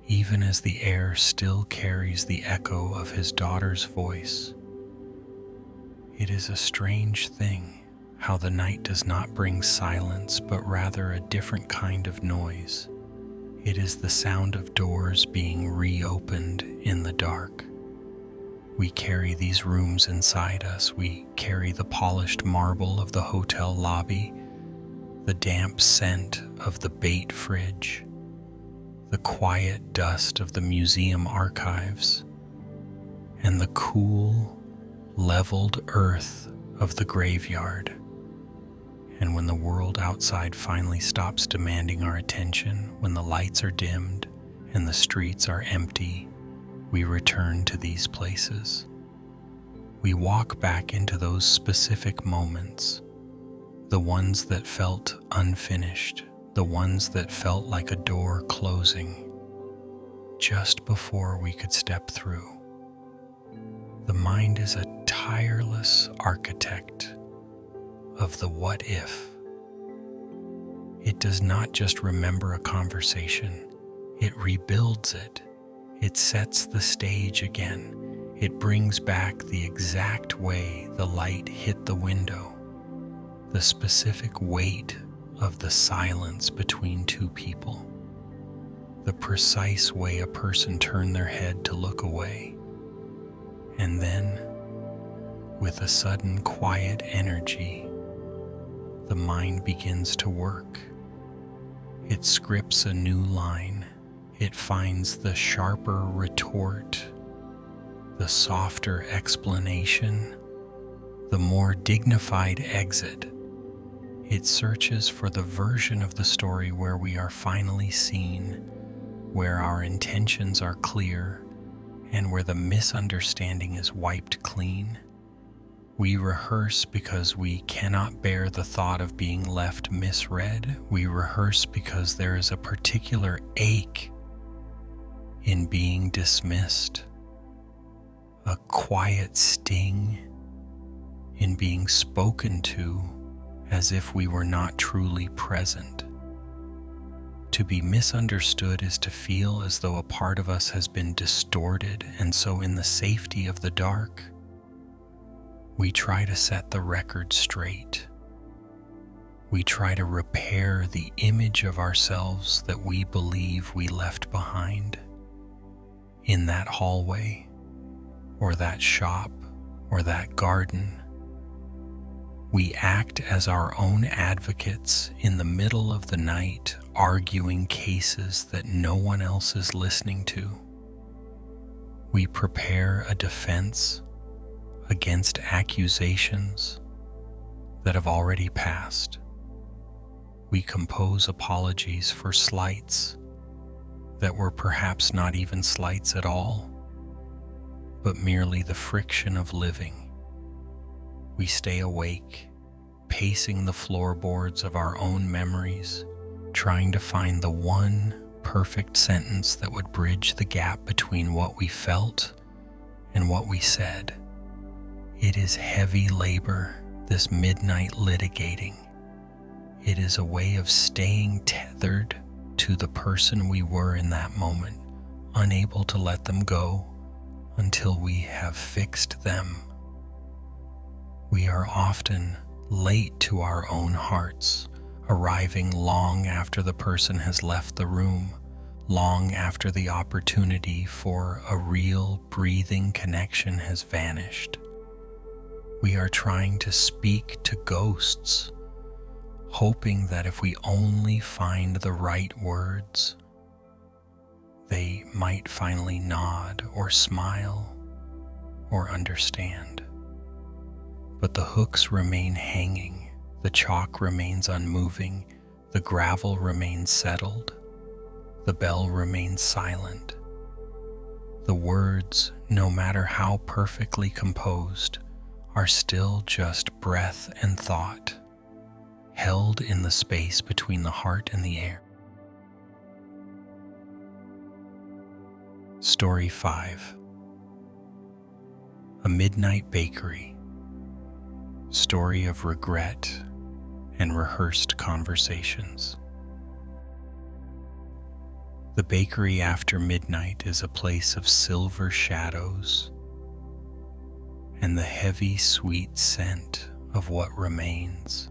A: even as the air still carries the echo of his daughter's voice. It is a strange thing how the night does not bring silence, but rather a different kind of noise. It is the sound of doors being reopened in the dark. We carry these rooms inside us. We carry the polished marble of the hotel lobby, the damp scent of the bait fridge, the quiet dust of the museum archives, and the cool, leveled earth of the graveyard. And when the world outside finally stops demanding our attention, when the lights are dimmed and the streets are empty, we return to these places. We walk back into those specific moments, the ones that felt unfinished, the ones that felt like a door closing just before we could step through. The mind is a tireless architect of the what if. It does not just remember a conversation, it rebuilds it. It sets the stage again. It brings back the exact way the light hit the window, the specific weight of the silence between two people, the precise way a person turned their head to look away. And then, with a sudden quiet energy, the mind begins to work. It scripts a new line. It finds the sharper retort, the softer explanation, the more dignified exit. It searches for the version of the story where we are finally seen, where our intentions are clear, and where the misunderstanding is wiped clean. We rehearse because we cannot bear the thought of being left misread. We rehearse because there is a particular ache in being dismissed, a quiet sting in being spoken to as if we were not truly present. To be misunderstood is to feel as though a part of us has been distorted, and so in the safety of the dark, we try to set the record straight. We try to repair the image of ourselves that we believe we left behind in that hallway, or that shop, or that garden. We act as our own advocates in the middle of the night, arguing cases that no one else is listening to. We prepare a defense against accusations that have already passed. We compose apologies for slights that were perhaps not even slights at all, but merely the friction of living. We stay awake, pacing the floorboards of our own memories, trying to find the one perfect sentence that would bridge the gap between what we felt and what we said. It is heavy labor, this midnight litigating. It is a way of staying tethered to the person we were in that moment, unable to let them go until we have fixed them. We are often late to our own hearts, arriving long after the person has left the room, long after the opportunity for a real breathing connection has vanished. We are trying to speak to ghosts, hoping that if we only find the right words, they might finally nod or smile or understand. But the hooks remain hanging, the chalk remains unmoving, the gravel remains settled, the bell remains silent. The words, no matter how perfectly composed, are still just breath and thought, held in the space between the heart and the air. Story 5. A Midnight Bakery. Story of regret and rehearsed conversations. The bakery after midnight is a place of silver shadows and the heavy, sweet scent of what remains.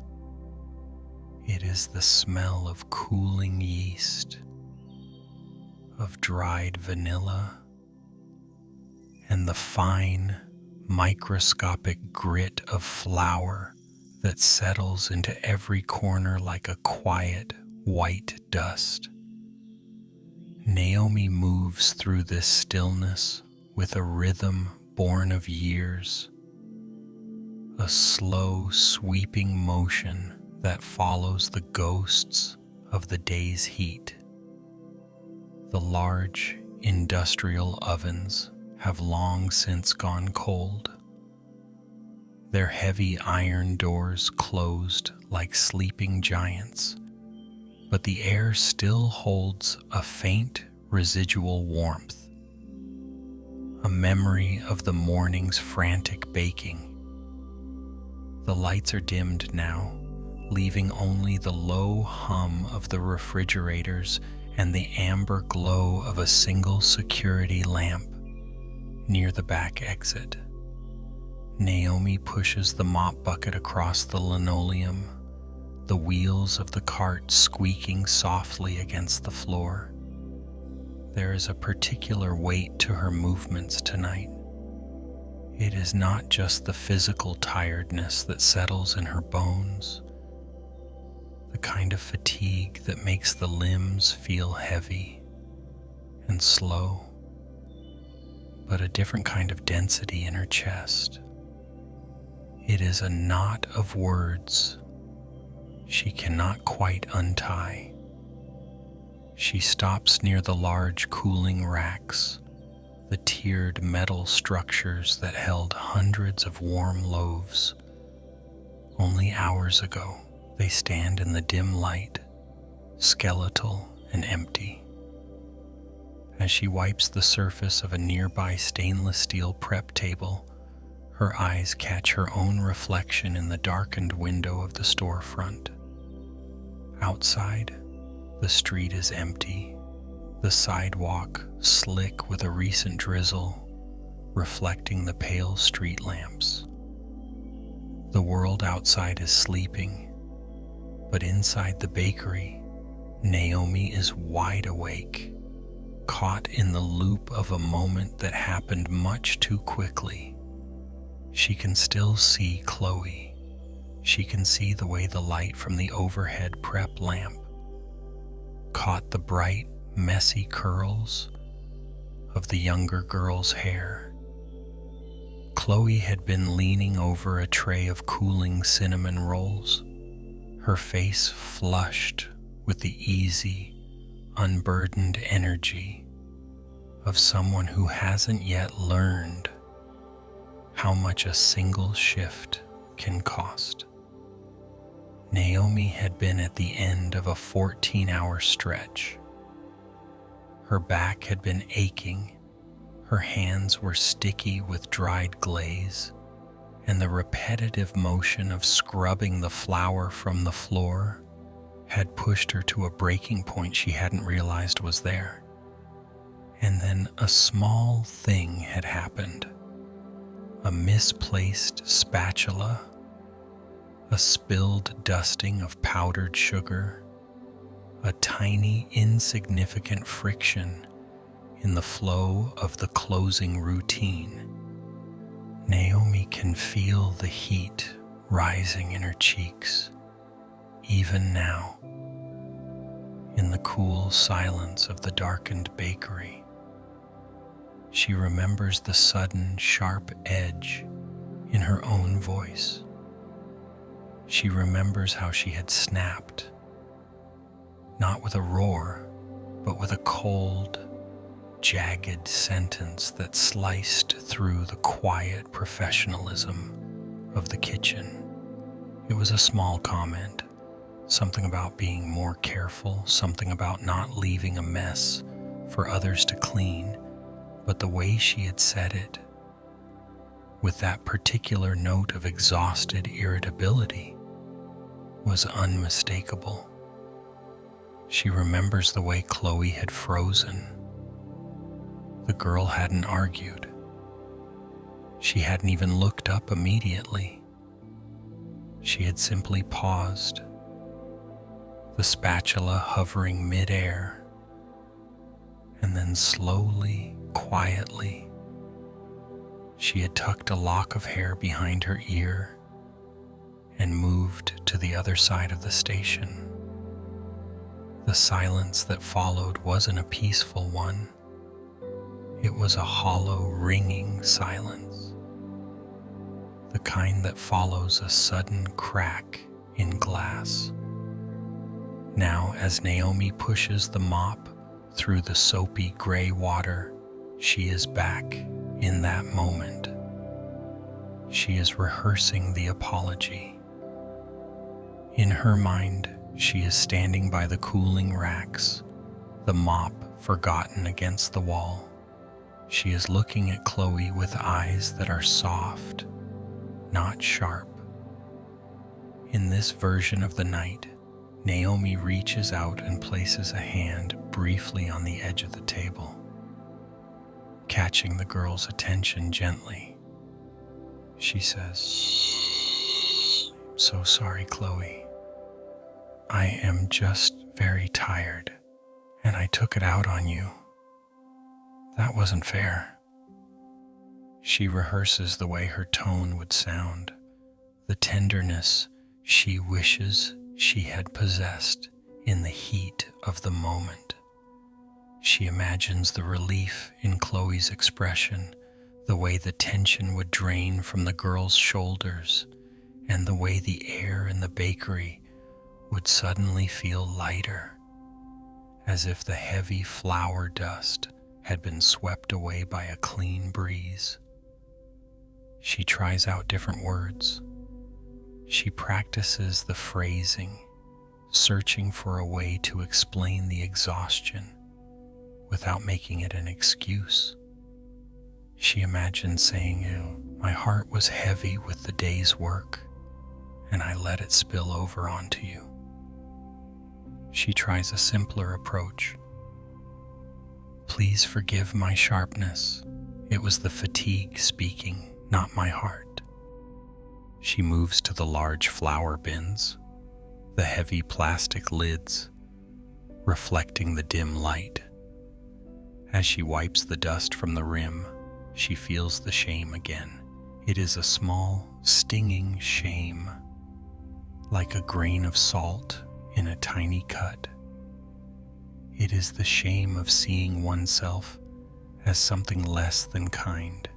A: It is the smell of cooling yeast, of dried vanilla, and the fine, microscopic grit of flour that settles into every corner like a quiet, white dust. Naomi moves through this stillness with a rhythm born of years, a slow, sweeping motion that follows the ghosts of the day's heat. The large, industrial ovens have long since gone cold, their heavy iron doors closed like sleeping giants, but the air still holds a faint residual warmth, a memory of the morning's frantic baking. The lights are dimmed now, leaving only the low hum of the refrigerators and the amber glow of a single security lamp near the back exit. Naomi pushes the mop bucket across the linoleum, the wheels of the cart squeaking softly against the floor. There is a particular weight to her movements tonight. It is not just the physical tiredness that settles in her bones, the kind of fatigue that makes the limbs feel heavy and slow, but a different kind of density in her chest. It is a knot of words she cannot quite untie. She stops near the large cooling racks, the tiered metal structures that held hundreds of warm loaves. Only hours ago, they stand in the dim light, skeletal and empty. As she wipes the surface of a nearby stainless steel prep table, her eyes catch her own reflection in the darkened window of the storefront. Outside, the street is empty, the sidewalk slick with a recent drizzle, reflecting the pale street lamps. The world outside is sleeping, but inside the bakery, Naomi is wide awake, caught in the loop of a moment that happened much too quickly. She can still see Chloe. She can see the way the light from the overhead prep lamp caught the bright, messy curls of the younger girl's hair. Chloe had been leaning over a tray of cooling cinnamon rolls, her face flushed with the easy, unburdened energy of someone who hasn't yet learned how much a single shift can cost. Naomi had been at the end of a 14-hour stretch. Her back had been aching, her hands were sticky with dried glaze, and the repetitive motion of scrubbing the flour from the floor had pushed her to a breaking point she hadn't realized was there. And then a small thing had happened. A misplaced spatula, a spilled dusting of powdered sugar, a tiny insignificant friction in the flow of the closing routine. Naomi can feel the heat rising in her cheeks, even now, in the cool silence of the darkened bakery. She remembers the sudden, sharp edge in her own voice. She remembers how she had snapped, not with a roar, but with a cold, jagged sentence that sliced through the quiet professionalism of the kitchen. It was a small comment, something about being more careful, something about not leaving a mess for others to clean, but the way she had said it, with that particular note of exhausted irritability, was unmistakable. She remembers the way Chloe had frozen. The girl hadn't argued. She hadn't even looked up immediately. She had simply paused, the spatula hovering mid-air, and then slowly, quietly, she had tucked a lock of hair behind her ear and moved to the other side of the station. The silence that followed wasn't a peaceful one. It was a hollow, ringing silence, the kind that follows a sudden crack in glass. Now, as Naomi pushes the mop through the soapy gray water, she is back in that moment. She is rehearsing the apology. In her mind, she is standing by the cooling racks, the mop forgotten against the wall. She is looking at Chloe with eyes that are soft, not sharp. In this version of the night, Naomi reaches out and places a hand briefly on the edge of the table, catching the girl's attention gently. She says, "I'm so sorry, Chloe. I am just very tired, and I took it out on you. That wasn't fair." She rehearses the way her tone would sound, the tenderness she wishes she had possessed in the heat of the moment. She imagines the relief in Chloe's expression, the way the tension would drain from the girl's shoulders, and the way the air in the bakery would suddenly feel lighter, as if the heavy flour dust had been swept away by a clean breeze. She tries out different words. She practices the phrasing, searching for a way to explain the exhaustion without making it an excuse. She imagines saying, "My heart was heavy with the day's work, and I let it spill over onto you." She tries a simpler approach. "Please forgive my sharpness. It was the fatigue speaking, not my heart." She moves to the large flour bins, the heavy plastic lids, reflecting the dim light. As she wipes the dust from the rim, she feels the shame again. It is a small, stinging shame, like a grain of salt in a tiny cut. It is the shame of seeing oneself as something less than kind.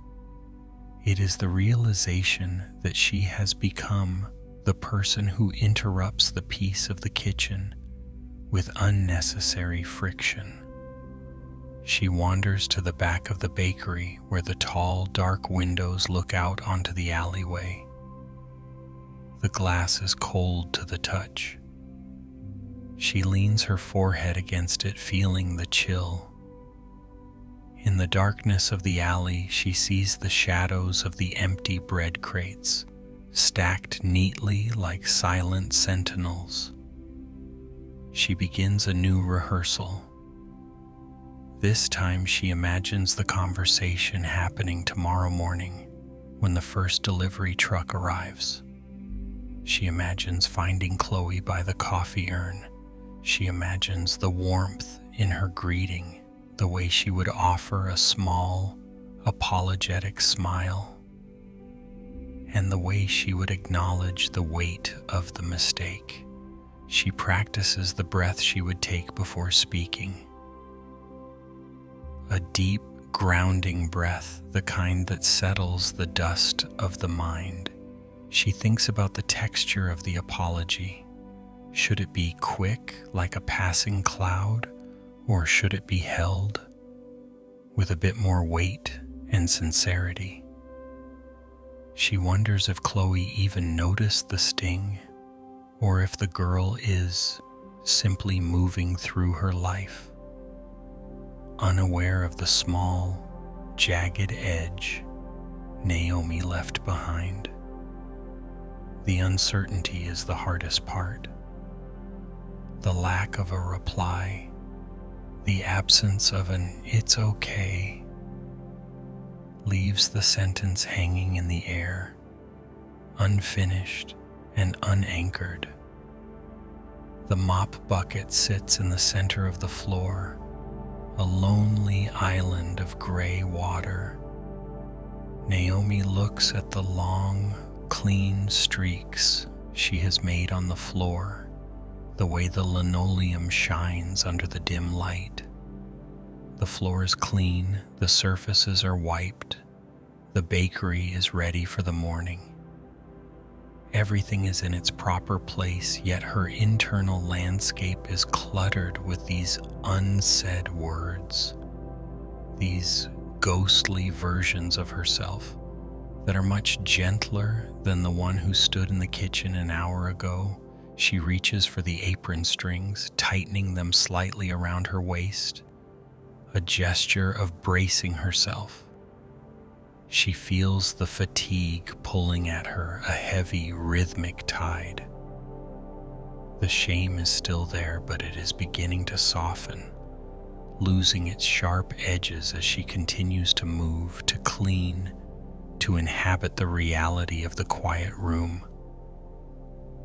A: It is the realization that she has become the person who interrupts the peace of the kitchen with unnecessary friction. She wanders to the back of the bakery where the tall, dark windows look out onto the alleyway. The glass is cold to the touch. She leans her forehead against it, feeling the chill. In the darkness of the alley, she sees the shadows of the empty bread crates, stacked neatly like silent sentinels. She begins a new rehearsal. This time she imagines the conversation happening tomorrow morning when the first delivery truck arrives. She imagines finding Chloe by the coffee urn. She imagines the warmth in her greeting, the way she would offer a small, apologetic smile, and the way she would acknowledge the weight of the mistake. She practices the breath she would take before speaking. A deep, grounding breath, the kind that settles the dust of the mind. She thinks about the texture of the apology. Should it be quick, like a passing cloud, or should it be held with a bit more weight and sincerity? She wonders if Chloe even noticed the sting, or if the girl is simply moving through her life, unaware of the small, jagged edge Naomi left behind. The uncertainty is the hardest part. The lack of a reply, the absence of an "it's okay," leaves the sentence hanging in the air, unfinished and unanchored. The mop bucket sits in the center of the floor, a lonely island of gray water. Naomi looks at the long, clean streaks she has made on the floor, the way the linoleum shines under the dim light. The floor is clean, the surfaces are wiped, the bakery is ready for the morning. Everything is in its proper place, yet her internal landscape is cluttered with these unsaid words, these ghostly versions of herself that are much gentler than the one who stood in the kitchen an hour ago. She reaches for the apron strings, tightening them slightly around her waist, a gesture of bracing herself. She feels the fatigue pulling at her, a heavy, rhythmic tide. The shame is still there, but it is beginning to soften, losing its sharp edges as she continues to move, to clean, to inhabit the reality of the quiet room.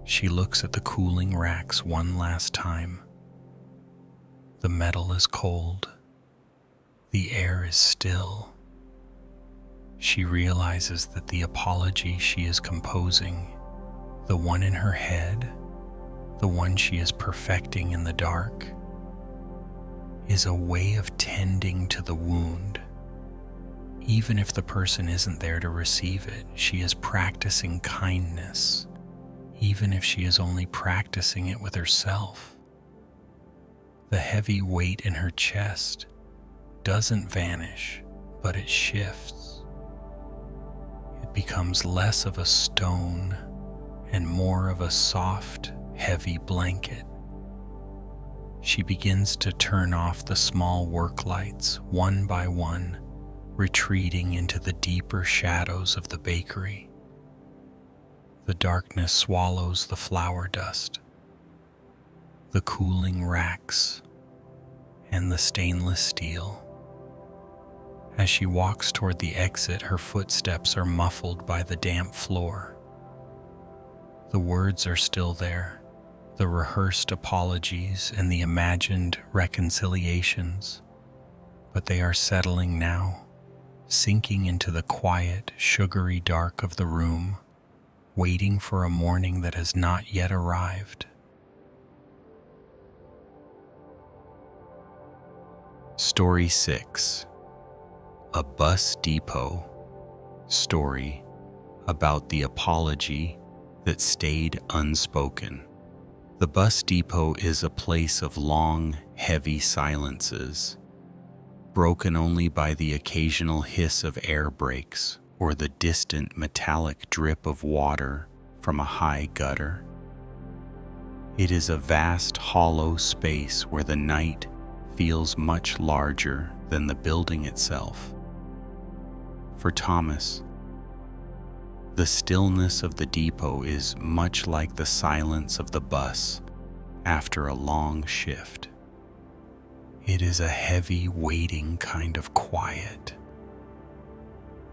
A: She looks at the cooling racks one last time. The metal is cold. The air is still. She realizes that the apology she is composing, the one in her head, the one she is perfecting in the dark, is a way of tending to the wound. Even if the person isn't there to receive it, she is practicing kindness, even if she is only practicing it with herself. The heavy weight in her chest doesn't vanish, but it shifts. It becomes less of a stone and more of a soft, heavy blanket. She begins to turn off the small work lights one by one, retreating into the deeper shadows of the bakery. The darkness swallows the flour dust, the cooling racks, and the stainless steel. As she walks toward the exit, her footsteps are muffled by the damp floor. The words are still there, the rehearsed apologies and the imagined reconciliations, but they are settling now, sinking into the quiet, sugary dark of the room, waiting for a morning that has not yet arrived. Story 6. A Bus Depot Story about the apology that stayed unspoken. The bus depot is a place of long, heavy silences, broken only by the occasional hiss of air brakes or the distant metallic drip of water from a high gutter. It is a vast, hollow space where the night feels much larger than the building itself. For Thomas, the stillness of the depot is much like the silence of the bus after a long shift. It is a heavy, waiting kind of quiet,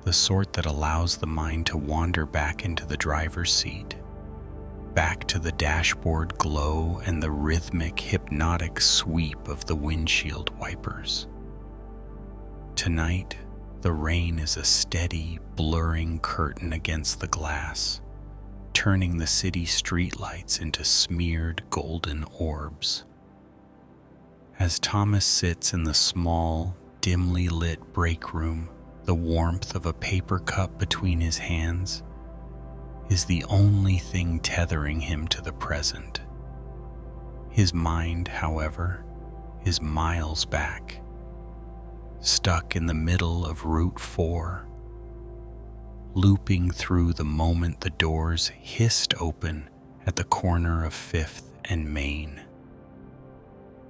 A: the sort that allows the mind to wander back into the driver's seat, back to the dashboard glow and the rhythmic, hypnotic sweep of the windshield wipers. Tonight, the rain is a steady, blurring curtain against the glass, turning the city streetlights into smeared golden orbs. As Thomas sits in the small, dimly lit break room, the warmth of a paper cup between his hands is the only thing tethering him to the present. His mind, however, is miles back, stuck in the middle of Route 4, looping through the moment the doors hissed open at the corner of 5th and Main.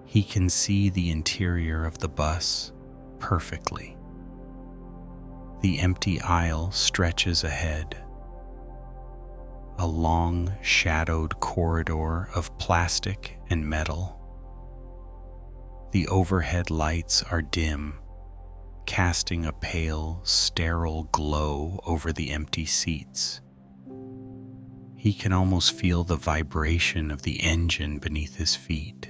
A: He can see the interior of the bus perfectly. The empty aisle stretches ahead, a long, shadowed corridor of plastic and metal. The overhead lights are dim, casting a pale, sterile glow over the empty seats. He can almost feel the vibration of the engine beneath his feet,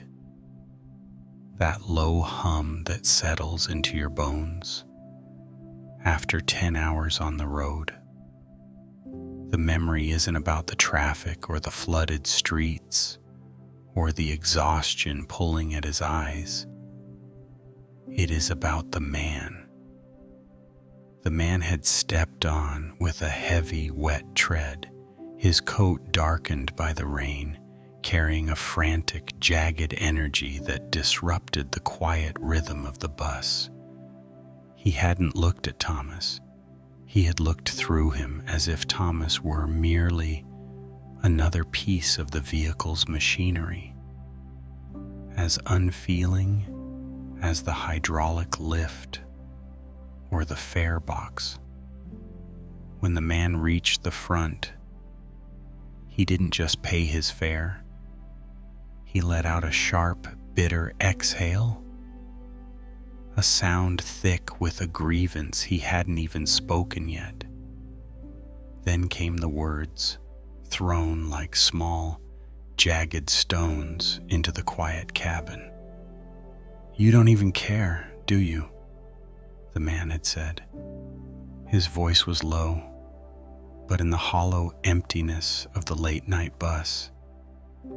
A: that low hum that settles into your bones after 10 hours on the road. The memory isn't about the traffic or the flooded streets or the exhaustion pulling at his eyes. It is about the man. The man had stepped on with a heavy, wet tread, his coat darkened by the rain, carrying a frantic, jagged energy that disrupted the quiet rhythm of the bus. He hadn't looked at Thomas. He had looked through him as if Thomas were merely another piece of the vehicle's machinery, as unfeeling as the hydraulic lift or the fare box. When the man reached the front, he didn't just pay his fare. He let out a sharp, bitter exhale, a sound thick with a grievance he hadn't even spoken yet. Then came the words, thrown like small, jagged stones into the quiet cabin. "You don't even care, do you?" the man had said. His voice was low, but in the hollow emptiness of the late-night bus,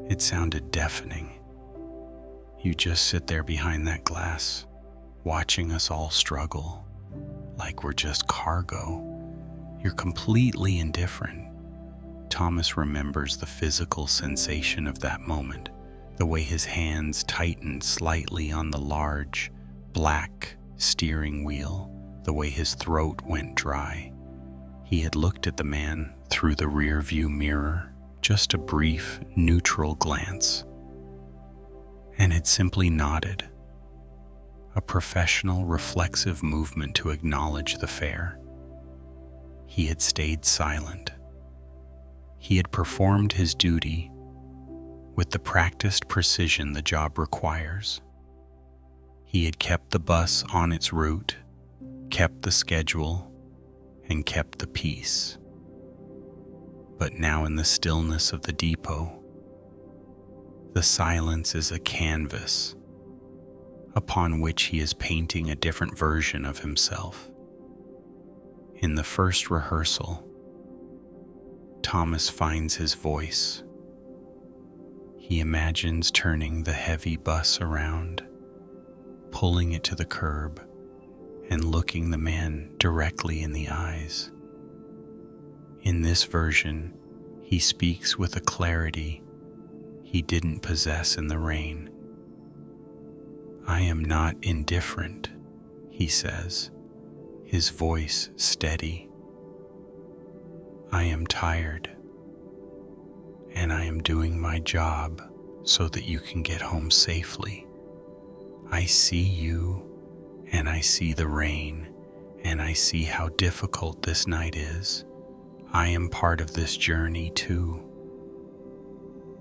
A: it sounded deafening. "You just sit there behind that glass, watching us all struggle, like we're just cargo. You're completely indifferent." Thomas remembers the physical sensation of that moment, the way his hands tightened slightly on the large, black steering wheel, the way his throat went dry. He had looked at the man through the rear-view mirror, just a brief, neutral glance, and had simply nodded, a professional, reflexive movement to acknowledge the fare. He had stayed silent. He had performed his duty with the practiced precision the job requires. He had kept the bus on its route, kept the schedule, and kept the peace. But now in the stillness of the depot, the silence is a canvas upon which he is painting a different version of himself. In the first rehearsal, Thomas finds his voice. He imagines turning the heavy bus around, pulling it to the curb, and looking the man directly in the eyes. In this version, he speaks with a clarity he didn't possess in the rain. "I am not indifferent," he says, his voice steady. "I am tired, and I am doing my job so that you can get home safely. I see you, and I see the rain, and I see how difficult this night is. I am part of this journey too."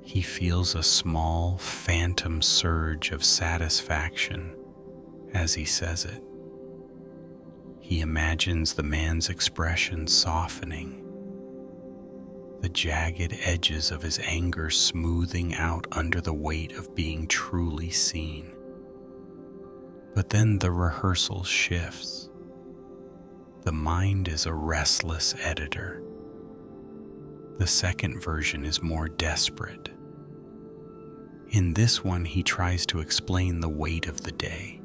A: He feels a small, phantom surge of satisfaction as he says it. He imagines the man's expression softening, the jagged edges of his anger smoothing out under the weight of being truly seen. But then the rehearsal shifts. The mind is a restless editor. The second version is more desperate. In this one, he tries to explain the weight of the day.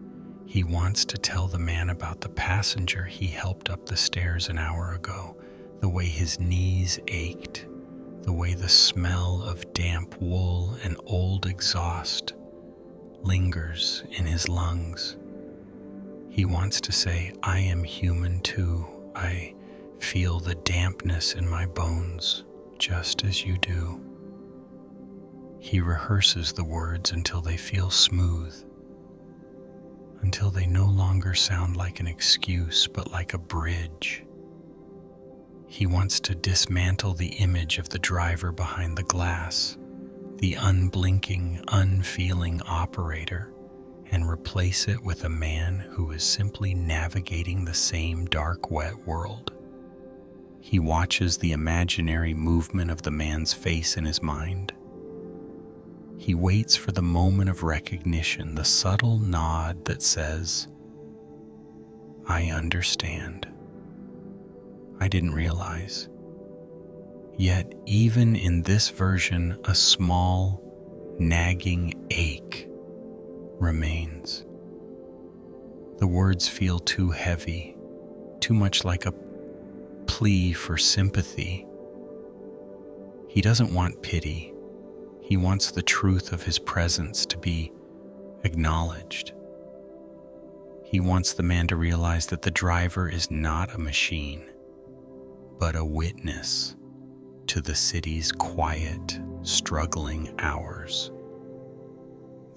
A: He wants to tell the man about the passenger he helped up the stairs an hour ago, the way his knees ached, the way the smell of damp wool and old exhaust lingers in his lungs. He wants to say, "I am human too. I feel the dampness in my bones, just as you do." He rehearses the words until they feel smooth, until they no longer sound like an excuse, but like a bridge. He wants to dismantle the image of the driver behind the glass, the unblinking, unfeeling operator, and replace it with a man who is simply navigating the same dark, wet world. He watches the imaginary movement of the man's face in his mind. He waits for the moment of recognition, the subtle nod that says, "I understand. I didn't realize." Yet even in this version, a small, nagging ache remains. The words feel too heavy, too much like a plea for sympathy. He doesn't want pity. He wants the truth of his presence to be acknowledged. He wants the man to realize that the driver is not a machine, but a witness to the city's quiet, struggling hours.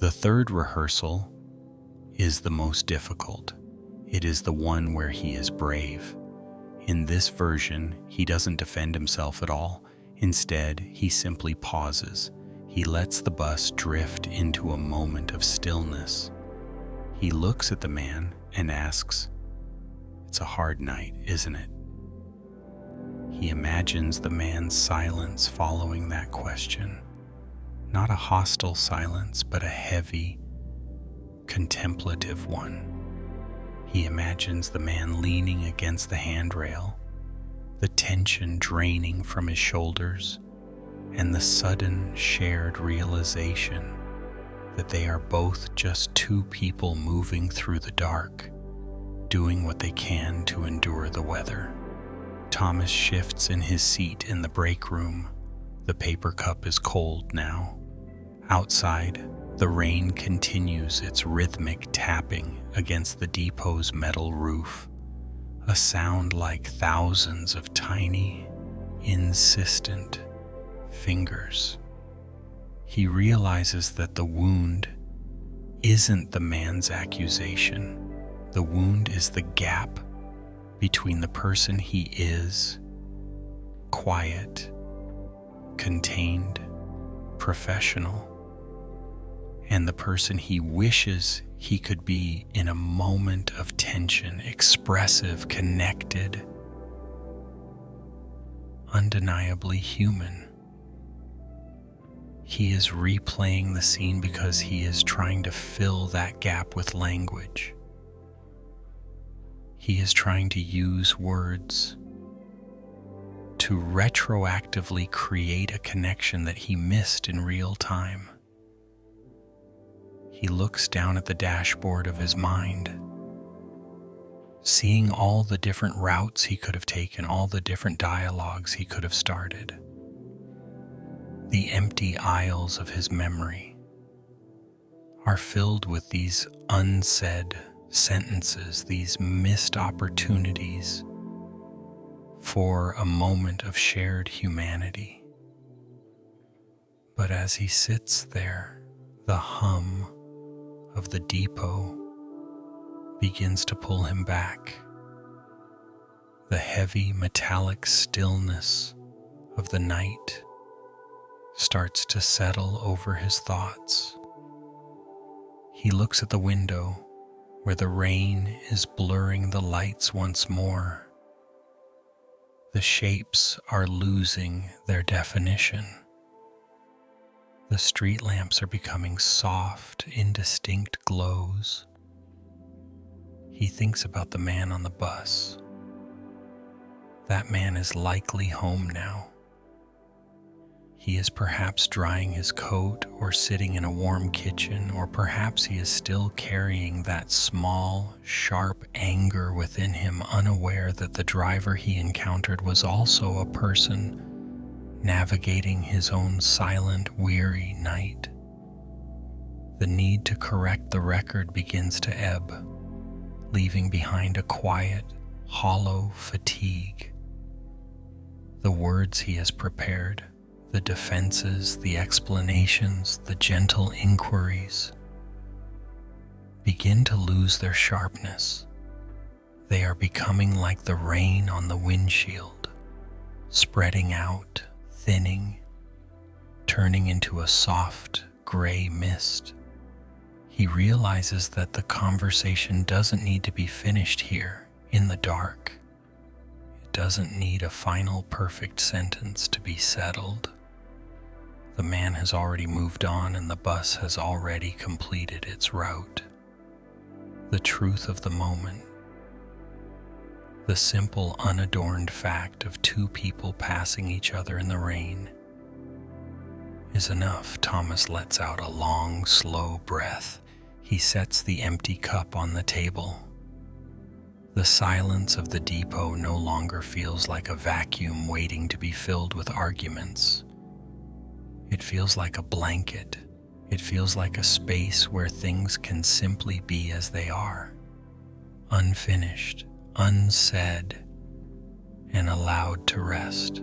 A: The third rehearsal is the most difficult. It is the one where he is brave. In this version, he doesn't defend himself at all. Instead, he simply pauses. He lets the bus drift into a moment of stillness. He looks at the man and asks, "It's a hard night, isn't it?" He imagines the man's silence following that question. Not a hostile silence, but a heavy, contemplative one. He imagines the man leaning against the handrail, the tension draining from his shoulders, and the sudden shared realization that they are both just two people moving through the dark, doing what they can to endure the weather. Thomas shifts in his seat in the break room. The paper cup is cold now. Outside, the rain continues its rhythmic tapping against the depot's metal roof, a sound like thousands of tiny, insistent fingers. He realizes that the wound isn't the man's accusation. The wound is the gap between the person he is, quiet, contained, professional, and the person he wishes he could be in a moment of tension, expressive, connected, undeniably human. He is replaying the scene because he is trying to fill that gap with language. He is trying to use words to retroactively create a connection that he missed in real time. He looks down at the dashboard of his mind, seeing all the different routes he could have taken, all the different dialogues he could have started. The empty aisles of his memory are filled with these unsaid sentences, these missed opportunities for a moment of shared humanity. But as he sits there, the hum of the depot begins to pull him back. The heavy metallic stillness of the night starts to settle over his thoughts. He looks at the window where the rain is blurring the lights once more. The shapes are losing their definition. The street lamps are becoming soft, indistinct glows. He thinks about the man on the bus. That man is likely home now. He is perhaps drying his coat or sitting in a warm kitchen, or perhaps he is still carrying that small, sharp anger within him, unaware that the driver he encountered was also a person navigating his own silent, weary night. The need to correct the record begins to ebb, leaving behind a quiet, hollow fatigue. The words he has prepared, the defenses, the explanations, the gentle inquiries, begin to lose their sharpness. They are becoming like the rain on the windshield, spreading out, thinning, turning into a soft, gray mist. He realizes that the conversation doesn't need to be finished here in the dark. It doesn't need a final perfect sentence to be settled. The man has already moved on and the bus has already completed its route. The truth of the moment, the simple, unadorned fact of two people passing each other in the rain, is enough. Thomas lets out a long, slow breath. He sets the empty cup on the table. The silence of the depot no longer feels like a vacuum waiting to be filled with arguments. It feels like a blanket. It feels like a space where things can simply be as they are, unfinished, unsaid, and allowed to rest.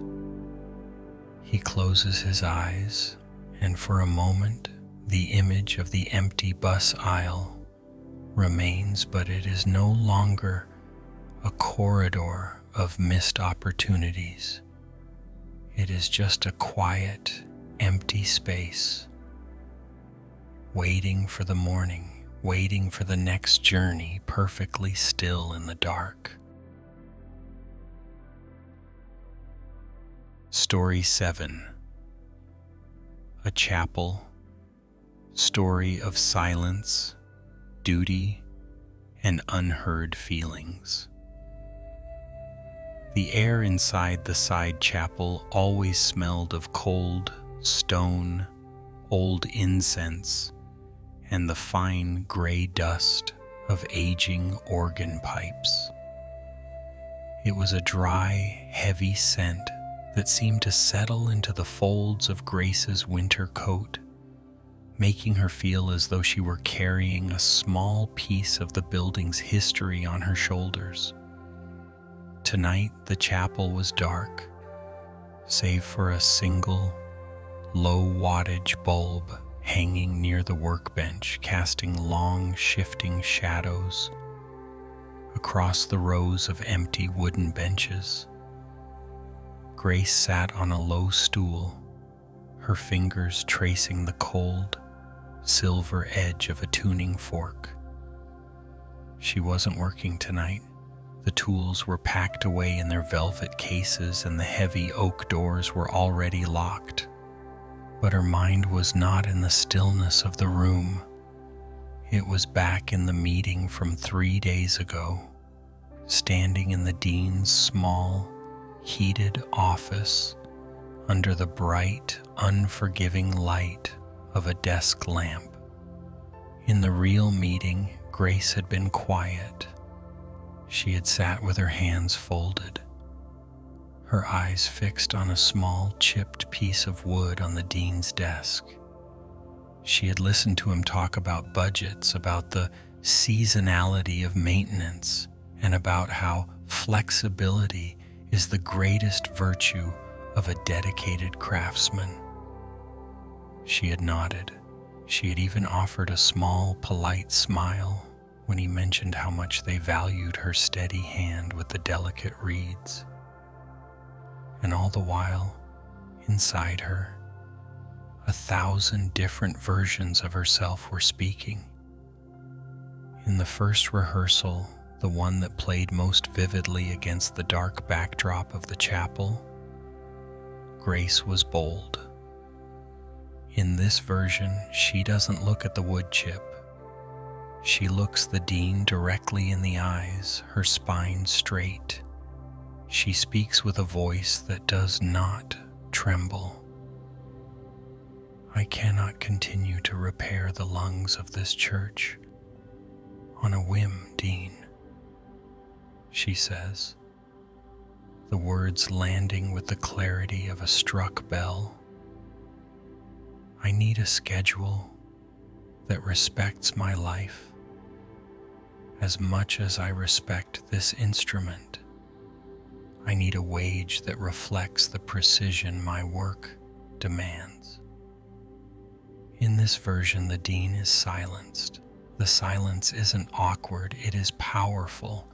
A: He closes his eyes, and for a moment, the image of the empty bus aisle remains, but it is no longer a corridor of missed opportunities. It is just a quiet, empty space, waiting for the morning, waiting for the next journey, perfectly still in the dark. Story 7. A Chapel. Story of silence, duty, and unheard feelings. The air inside the side chapel always smelled of cold stone, old incense, and the fine gray dust of aging organ pipes. It was a dry, heavy scent that seemed to settle into the folds of Grace's winter coat, making her feel as though she were carrying a small piece of the building's history on her shoulders. Tonight, the chapel was dark, save for a single, low-wattage bulb hanging near the workbench, casting long, shifting shadows across the rows of empty wooden benches. Grace sat on a low stool, her fingers tracing the cold, silver edge of a tuning fork. She wasn't working tonight. The tools were packed away in their velvet cases and the heavy oak doors were already locked. But her mind was not in the stillness of the room. It was back in the meeting from 3 days ago, standing in the dean's small, heated office under the bright, unforgiving light of a desk lamp. In the real meeting, Grace had been quiet. She had sat with her hands folded, her eyes fixed on a small, chipped piece of wood on the dean's desk. She had listened to him talk about budgets, about the seasonality of maintenance, and about how flexibility is the greatest virtue of a dedicated craftsman. She had nodded. She had even offered a small, polite smile when he mentioned how much they valued her steady hand with the delicate reeds. And all the while, inside her, 1,000 different versions of herself were speaking. In the first rehearsal, the one that played most vividly against the dark backdrop of the chapel, Grace was bold. In this version, she doesn't look at the wood chip. She looks the dean directly in the eyes, her spine straight. She speaks with a voice that does not tremble. I cannot continue to repair the lungs of this church on a whim, Dean, she says, the words landing with the clarity of a struck bell. I need a schedule that respects my life as much as I respect this instrument. I need a wage that reflects the precision my work demands. In this version, the dean is silenced. The silence isn't awkward, it is powerful.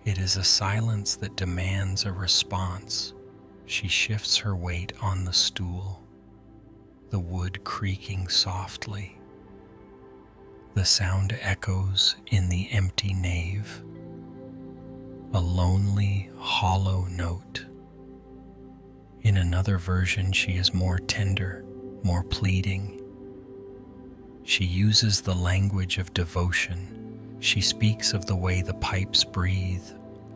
A: It is a silence that demands a response. She shifts her weight on the stool, the wood creaking softly. The sound echoes in the empty nave, a lonely, hollow note. In another version, she is more tender, more pleading. She uses the language of devotion. She speaks of the way the pipes breathe,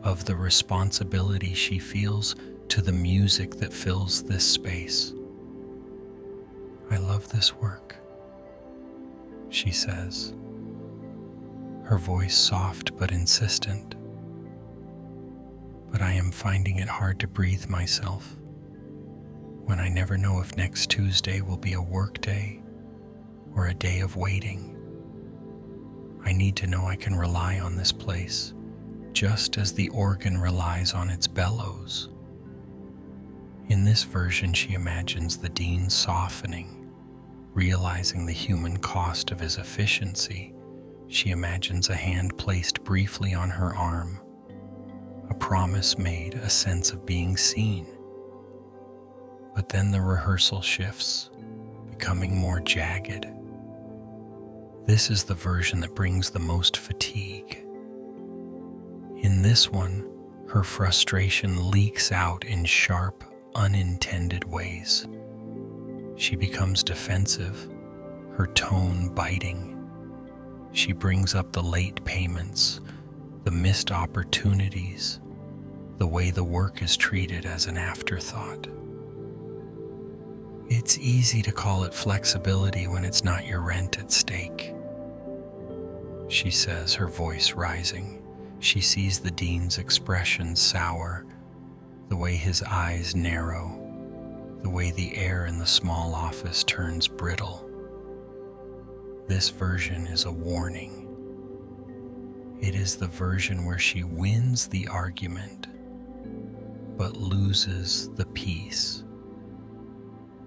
A: of the responsibility she feels to the music that fills this space. I love this work, she says, her voice soft but insistent. But I am finding it hard to breathe myself when I never know if next Tuesday will be a work day or a day of waiting. I need to know I can rely on this place, just as the organ relies on its bellows. In this version, she imagines the dean softening, realizing the human cost of his efficiency. She imagines a hand placed briefly on her arm, a promise made, a sense of being seen. But then the rehearsal shifts. becoming more jagged. This is the version that brings the most fatigue. In this one, her frustration leaks out in sharp, unintended ways. She becomes defensive, her tone biting. She brings up the late payments, the missed opportunities, the way the work is treated as an afterthought. It's easy to call it flexibility when it's not your rent at stake, she says, her voice rising. She sees the dean's expression sour, the way his eyes narrow, the way the air in the small office turns brittle. This version is a warning. It is the version where she wins the argument, but loses the peace.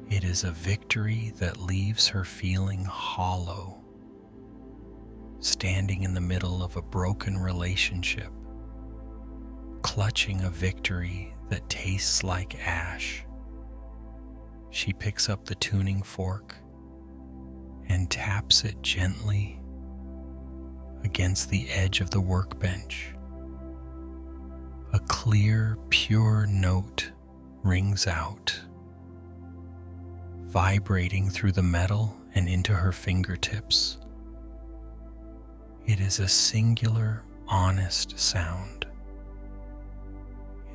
A: It is a victory that leaves her feeling hollow, standing in the middle of a broken relationship, clutching a victory that tastes like ash. She picks up the tuning fork and taps it gently against the edge of the workbench. A clear, pure note rings out, vibrating through the metal and into her fingertips. It is a singular, honest sound.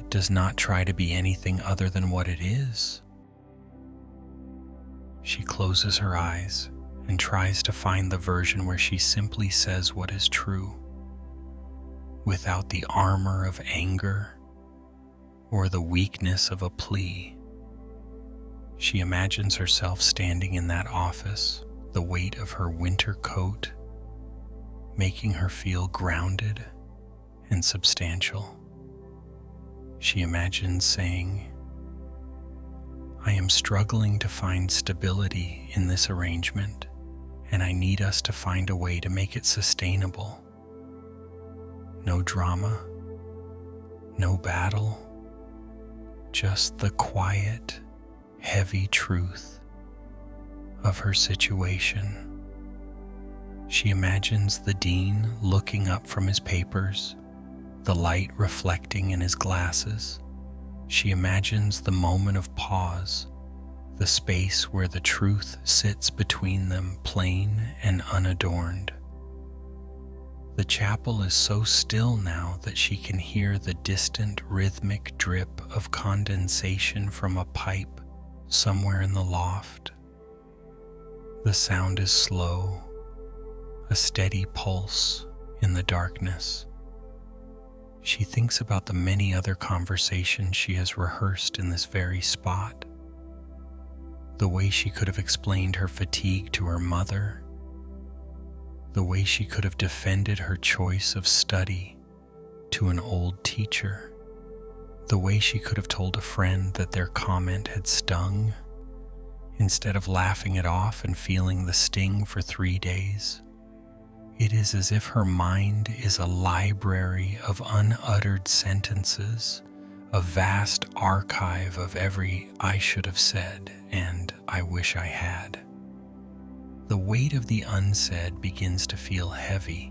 A: It does not try to be anything other than what it is. She closes her eyes and tries to find the version where she simply says what is true, without the armor of anger or the weakness of a plea. She imagines herself standing in that office, the weight of her winter coat making her feel grounded and substantial. She imagines saying, "I am struggling to find stability in this arrangement, and I need us to find a way to make it sustainable. No drama, no battle, just the quiet, heavy truth of her situation." She imagines the dean looking up from his papers, the light reflecting in his glasses. She imagines the moment of pause, the space where the truth sits between them, plain and unadorned. The chapel is so still now that she can hear the distant rhythmic drip of condensation from a pipe somewhere in the loft. The sound is slow, a steady pulse in the darkness. She thinks about the many other conversations she has rehearsed in this very spot. The way she could have explained her fatigue to her mother. The way she could have defended her choice of study to an old teacher. The way she could have told a friend that their comment had stung, instead of laughing it off and feeling the sting for 3 days. It is as if her mind is a library of unuttered sentences, a vast archive of every "I should have said" and "I wish I had." The weight of the unsaid begins to feel heavy,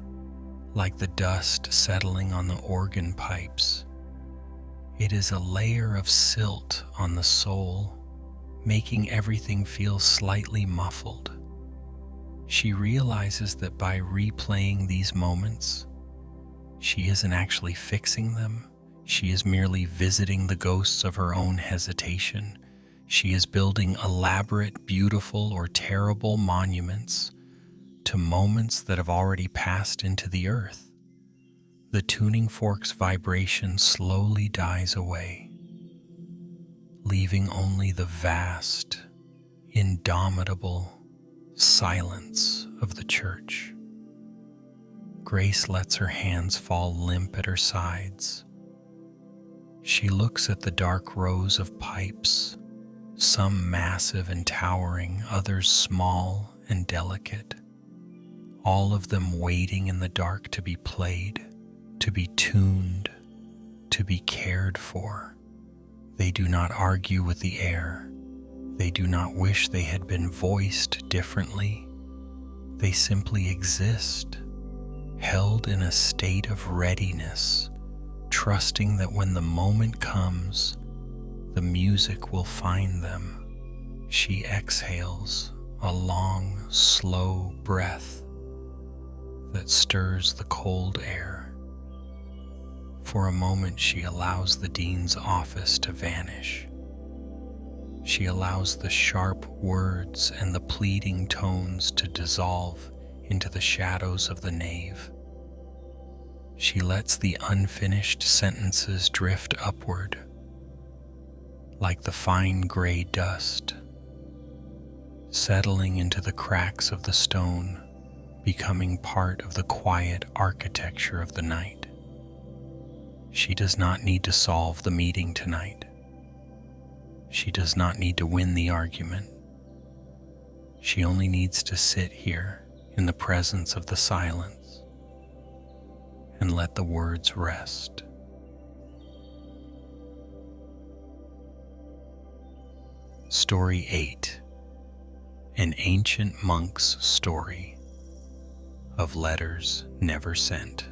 A: like the dust settling on the organ pipes. It is a layer of silt on the soul, making everything feel slightly muffled. She realizes that by replaying these moments, she isn't actually fixing them. She is merely visiting the ghosts of her own hesitation. She is building elaborate, beautiful, or terrible monuments to moments that have already passed into the earth. The tuning fork's vibration slowly dies away, leaving only the vast, indomitable silence of the church. Grace lets her hands fall limp at her sides. She looks at the dark rows of pipes, some massive and towering, others small and delicate, all of them waiting in the dark to be played, to be tuned, to be cared for. They do not argue with the air. They do not wish they had been voiced differently. They simply exist, held in a state of readiness, trusting that when the moment comes, the music will find them. She exhales a long, slow breath that stirs the cold air. For a moment, she allows the dean's office to vanish. She allows the sharp words and the pleading tones to dissolve into the shadows of the nave. She lets the unfinished sentences drift upward, like the fine gray dust, settling into the cracks of the stone, becoming part of the quiet architecture of the night. She does not need to solve the meeting tonight. She does not need to win the argument. She only needs to sit here in the presence of the silence and let the words rest. Story 8. An Ancient Monk's Story of Letters Never Sent.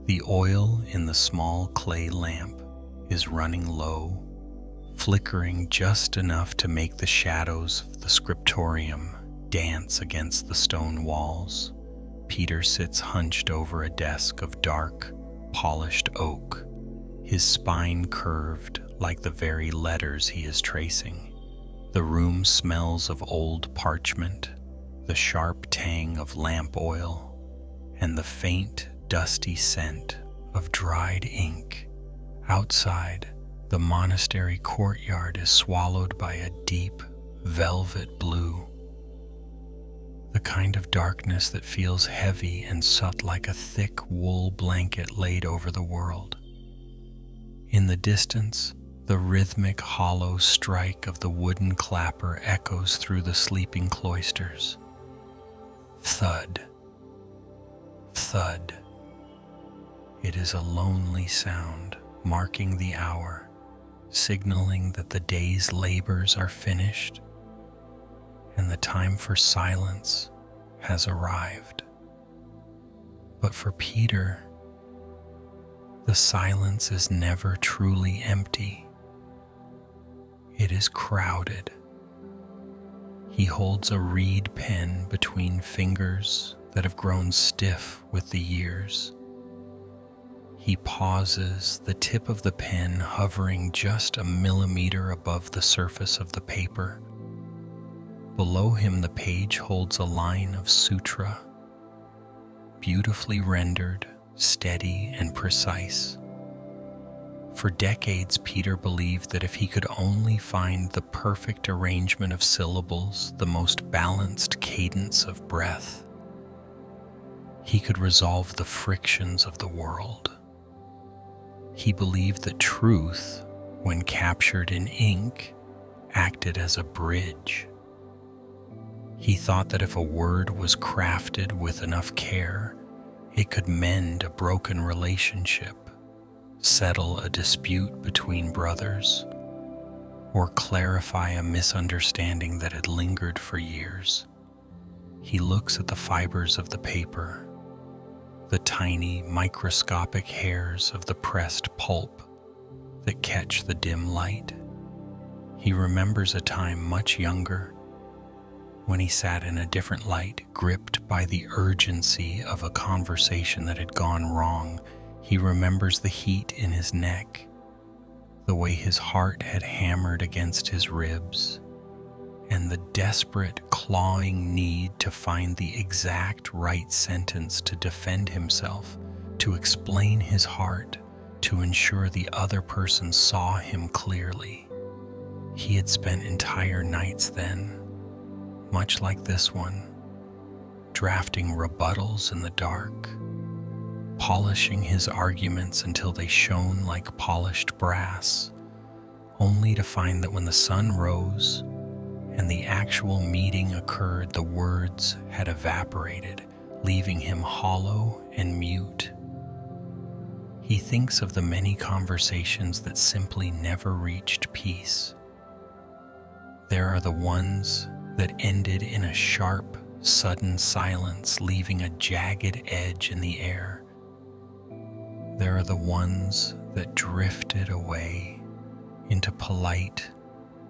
A: The oil in the small clay lamp is running low, flickering just enough to make the shadows of the scriptorium dance against the stone walls. Peter sits hunched over a desk of dark, polished oak, his spine curved like the very letters he is tracing. The room smells of old parchment, the sharp tang of lamp oil, and the faint, dusty scent of dried ink. Outside, the monastery courtyard is swallowed by a deep, velvet blue, the kind of darkness that feels heavy and soot like a thick wool blanket laid over the world. In the distance, the rhythmic hollow strike of the wooden clapper echoes through the sleeping cloisters. Thud, thud. It is a lonely sound, marking the hour, signaling that the day's labors are finished and the time for silence has arrived. But for Peter, the silence is never truly empty. It is crowded. He holds a reed pen between fingers that have grown stiff with the years. He pauses, the tip of the pen hovering just a millimeter above the surface of the paper. Below him, the page holds a line of sutra, beautifully rendered, steady and precise. For decades, Peter believed that if he could only find the perfect arrangement of syllables, the most balanced cadence of breath, he could resolve the frictions of the world. He believed that truth, when captured in ink, acted as a bridge. He thought that if a word was crafted with enough care, it could mend a broken relationship, settle a dispute between brothers, or clarify a misunderstanding that had lingered for years. He looks at the fibers of the paper, the tiny microscopic hairs of the pressed pulp that catch the dim light. He remembers a time much younger when he sat in a different light, gripped by the urgency of a conversation that had gone wrong. He remembers the heat in his neck, the way his heart had hammered against his ribs, and the desperate, clawing need to find the exact right sentence to defend himself, to explain his heart, to ensure the other person saw him clearly. He had spent entire nights then, much like this one, drafting rebuttals in the dark, polishing his arguments until they shone like polished brass, only to find that when the sun rose and the actual meeting occurred, the words had evaporated, leaving him hollow and mute. He thinks of the many conversations that simply never reached peace. There are the ones that ended in a sharp, sudden silence, leaving a jagged edge in the air. There are the ones that drifted away into polite,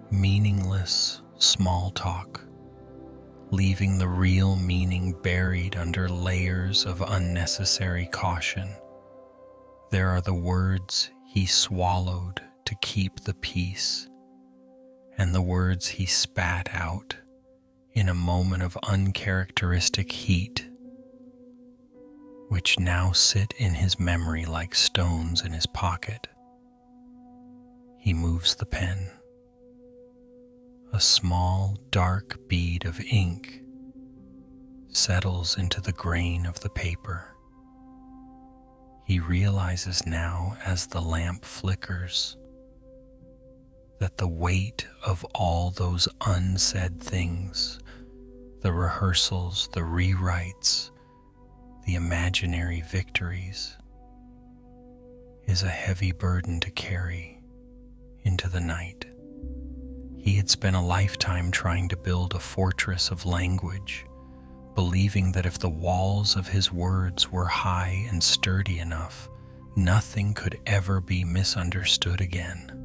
A: meaningless small talk, leaving the real meaning buried under layers of unnecessary caution. There are the words he swallowed to keep the peace, and the words he spat out in a moment of uncharacteristic heat, which now sit in his memory like stones in his pocket. He moves the pen. A small, dark bead of ink settles into the grain of the paper. He realizes now, as the lamp flickers, that the weight of all those unsaid things, the rehearsals, the rewrites, the imaginary victories, is a heavy burden to carry into the night. He had spent a lifetime trying to build a fortress of language, believing that if the walls of his words were high and sturdy enough, nothing could ever be misunderstood again.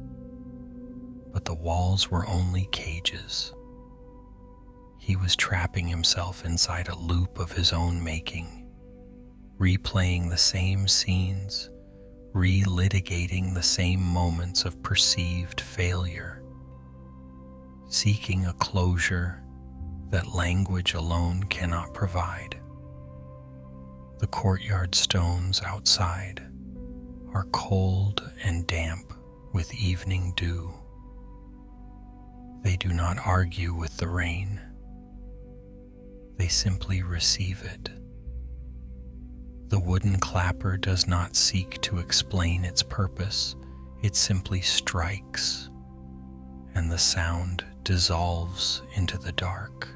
A: But the walls were only cages. He was trapping himself inside a loop of his own making, replaying the same scenes, relitigating the same moments of perceived failure, seeking a closure that language alone cannot provide. The courtyard stones outside are cold and damp with evening dew. They do not argue with the rain. They simply receive it. The wooden clapper does not seek to explain its purpose. It simply strikes, and the sound dissolves into the dark.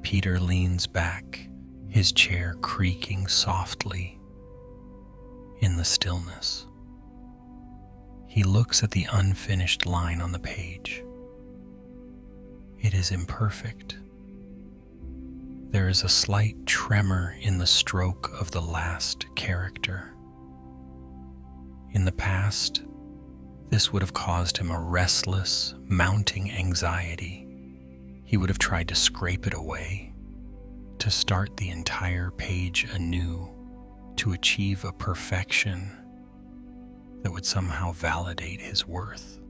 A: Peter leans back, his chair creaking softly in the stillness. He looks at the unfinished line on the page. It is imperfect. There is a slight tremor in the stroke of the last character. In the past, this would have caused him a restless, mounting anxiety. He would have tried to scrape it away, to start the entire page anew, to achieve a perfection that would somehow validate his worth.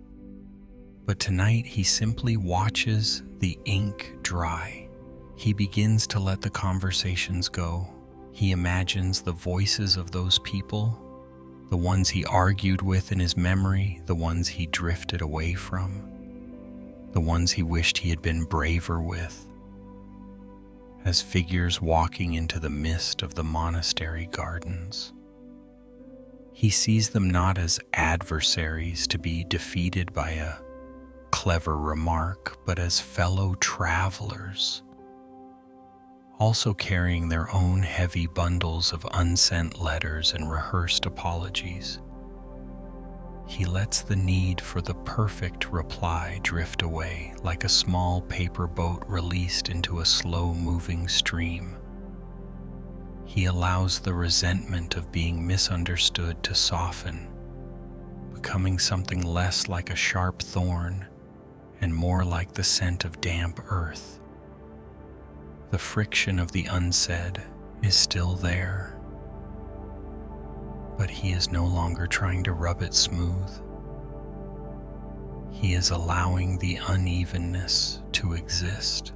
A: But tonight he simply watches the ink dry. He begins to let the conversations go. He imagines the voices of those people, the ones he argued with in his memory, the ones he drifted away from, the ones he wished he had been braver with, as figures walking into the mist of the monastery gardens. He sees them not as adversaries to be defeated by a clever remark, but as fellow travelers, also carrying their own heavy bundles of unsent letters and rehearsed apologies. He lets the need for the perfect reply drift away like a small paper boat released into a slow-moving stream. He allows the resentment of being misunderstood to soften, becoming something less like a sharp thorn and more like the scent of damp earth. The friction of the unsaid is still there, but he is no longer trying to rub it smooth. He is allowing the unevenness to exist.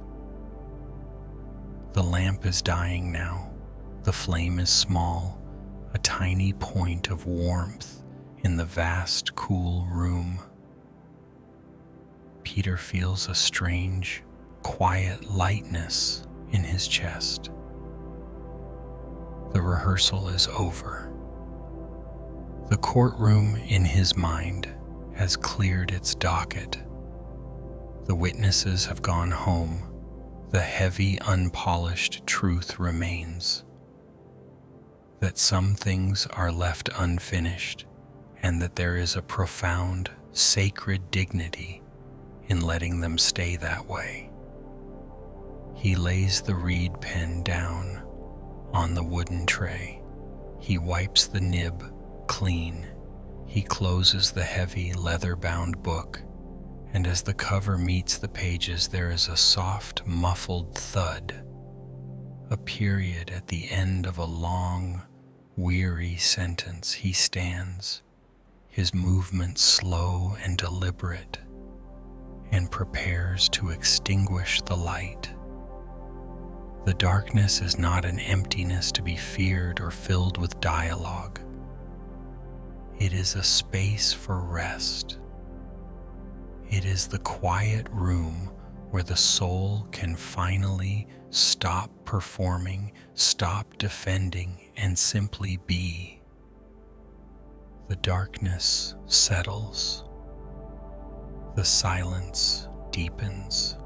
A: The lamp is dying now. The flame is small, a tiny point of warmth in the vast, cool room. Peter feels a strange, quiet lightness in his chest. The rehearsal is over. The courtroom in his mind has cleared its docket. The witnesses have gone home. The heavy, unpolished truth remains that some things are left unfinished, and that there is a profound, sacred dignity in letting them stay that way. He lays the reed pen down on the wooden tray. He wipes the nib clean. He closes the heavy leather-bound book, and as the cover meets the pages, there is a soft, muffled thud, a period at the end of a long, weary sentence. He stands, his movements slow and deliberate, and prepares to extinguish the light. The darkness is not an emptiness to be feared or filled with dialogue. It is a space for rest. It is the quiet room where the soul can finally stop performing, stop defending, and simply be. The darkness settles. The silence deepens.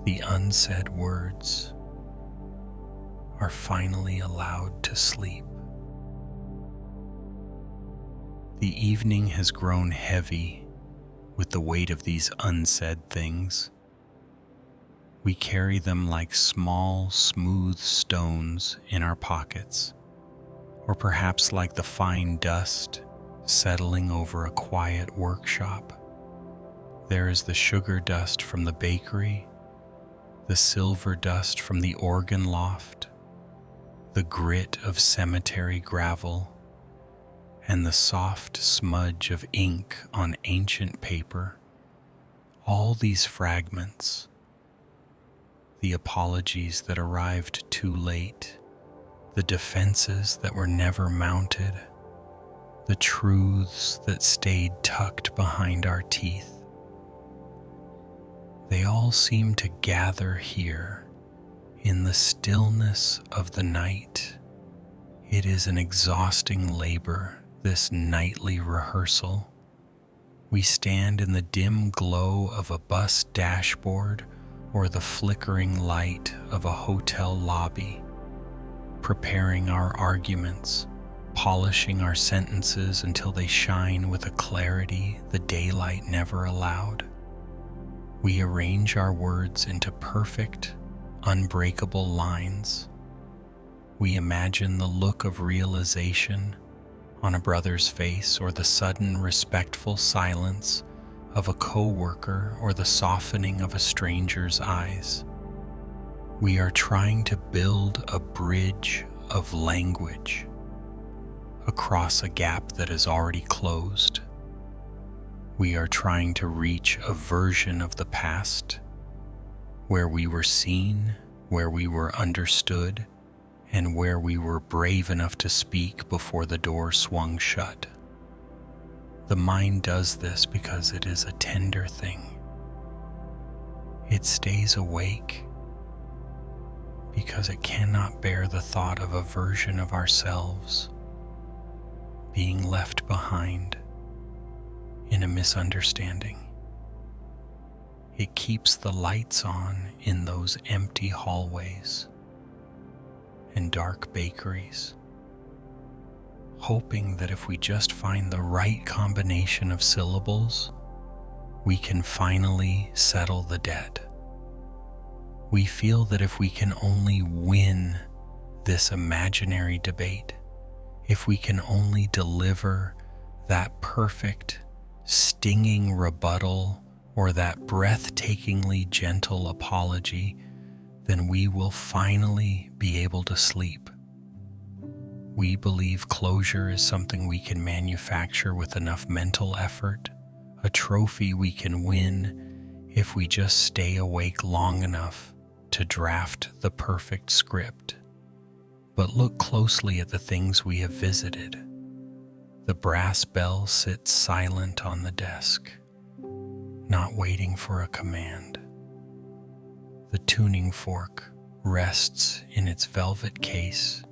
A: The unsaid words are finally allowed to sleep. The evening has grown heavy with the weight of these unsaid things. We carry them like small, smooth stones in our pockets, or perhaps like the fine dust settling over a quiet workshop. There is the sugar dust from the bakery, the silver dust from the organ loft, the grit of cemetery gravel, and the soft smudge of ink on ancient paper. All these fragments, the apologies that arrived too late, the defenses that were never mounted, the truths that stayed tucked behind our teeth. They all seem to gather here in the stillness of the night. It is an exhausting labor, this nightly rehearsal. We stand in the dim glow of a bus dashboard or the flickering light of a hotel lobby, preparing our arguments, polishing our sentences until they shine with a clarity the daylight never allowed. We arrange our words into perfect, unbreakable lines. We imagine the look of realization on a brother's face, or the sudden respectful silence of a coworker, or the softening of a stranger's eyes. We are trying to build a bridge of language across a gap that is already closed. We are trying to reach a version of the past where we were seen, where we were understood, and where we were brave enough to speak before the door swung shut. The mind does this because it is a tender thing. It stays awake because it cannot bear the thought of a version of ourselves being left behind in a misunderstanding. It keeps the lights on in those empty hallways and dark bakeries, hoping that if we just find the right combination of syllables, we can finally settle the debt. We feel that if we can only win this imaginary debate, if we can only deliver that perfect, stinging rebuttal or that breathtakingly gentle apology, then we will finally be able to sleep. We believe closure is something we can manufacture with enough mental effort, a trophy we can win if we just stay awake long enough to draft the perfect script. But look closely at the things we have visited. The brass bell sits silent on the desk, not waiting for a command. The tuning fork rests in its velvet case,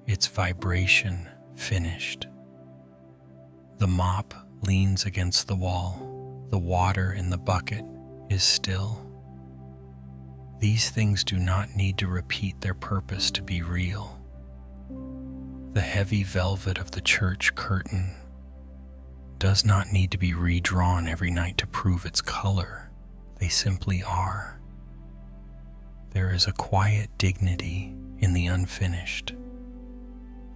A: its vibration finished. The mop leans against the wall. The water in the bucket is still. These things do not need to repeat their purpose to be real. The heavy velvet of the church curtain does not need to be redrawn every night to prove its color. They simply are. There is a quiet dignity in the unfinished.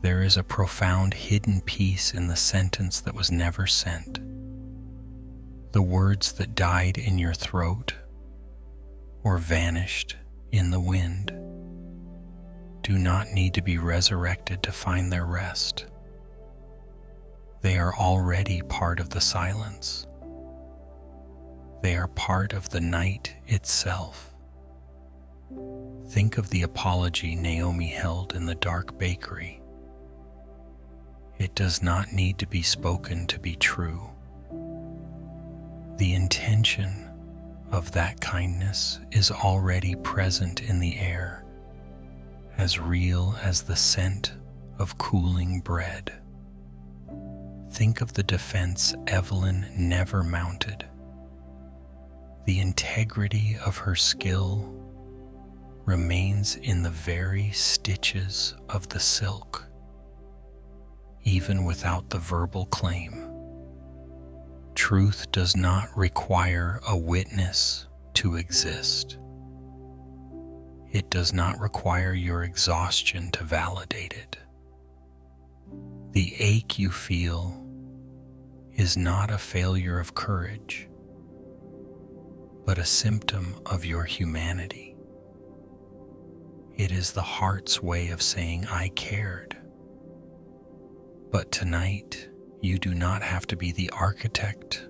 A: There is a profound hidden peace in the sentence that was never sent. The words that died in your throat or vanished in the wind do not need to be resurrected to find their rest. They are already part of the silence. They are part of the night itself. Think of the apology Naomi held in the dark bakery. It does not need to be spoken to be true. The intention of that kindness is already present in the air, as real as the scent of cooling bread. Think of the defense Evelyn never mounted. The integrity of her skill remains in the very stitches of the silk, even without the verbal claim. Truth does not require a witness to exist. It does not require your exhaustion to validate it. The ache you feel is not a failure of courage, but a symptom of your humanity. It is the heart's way of saying, I cared. But tonight, you do not have to be the architect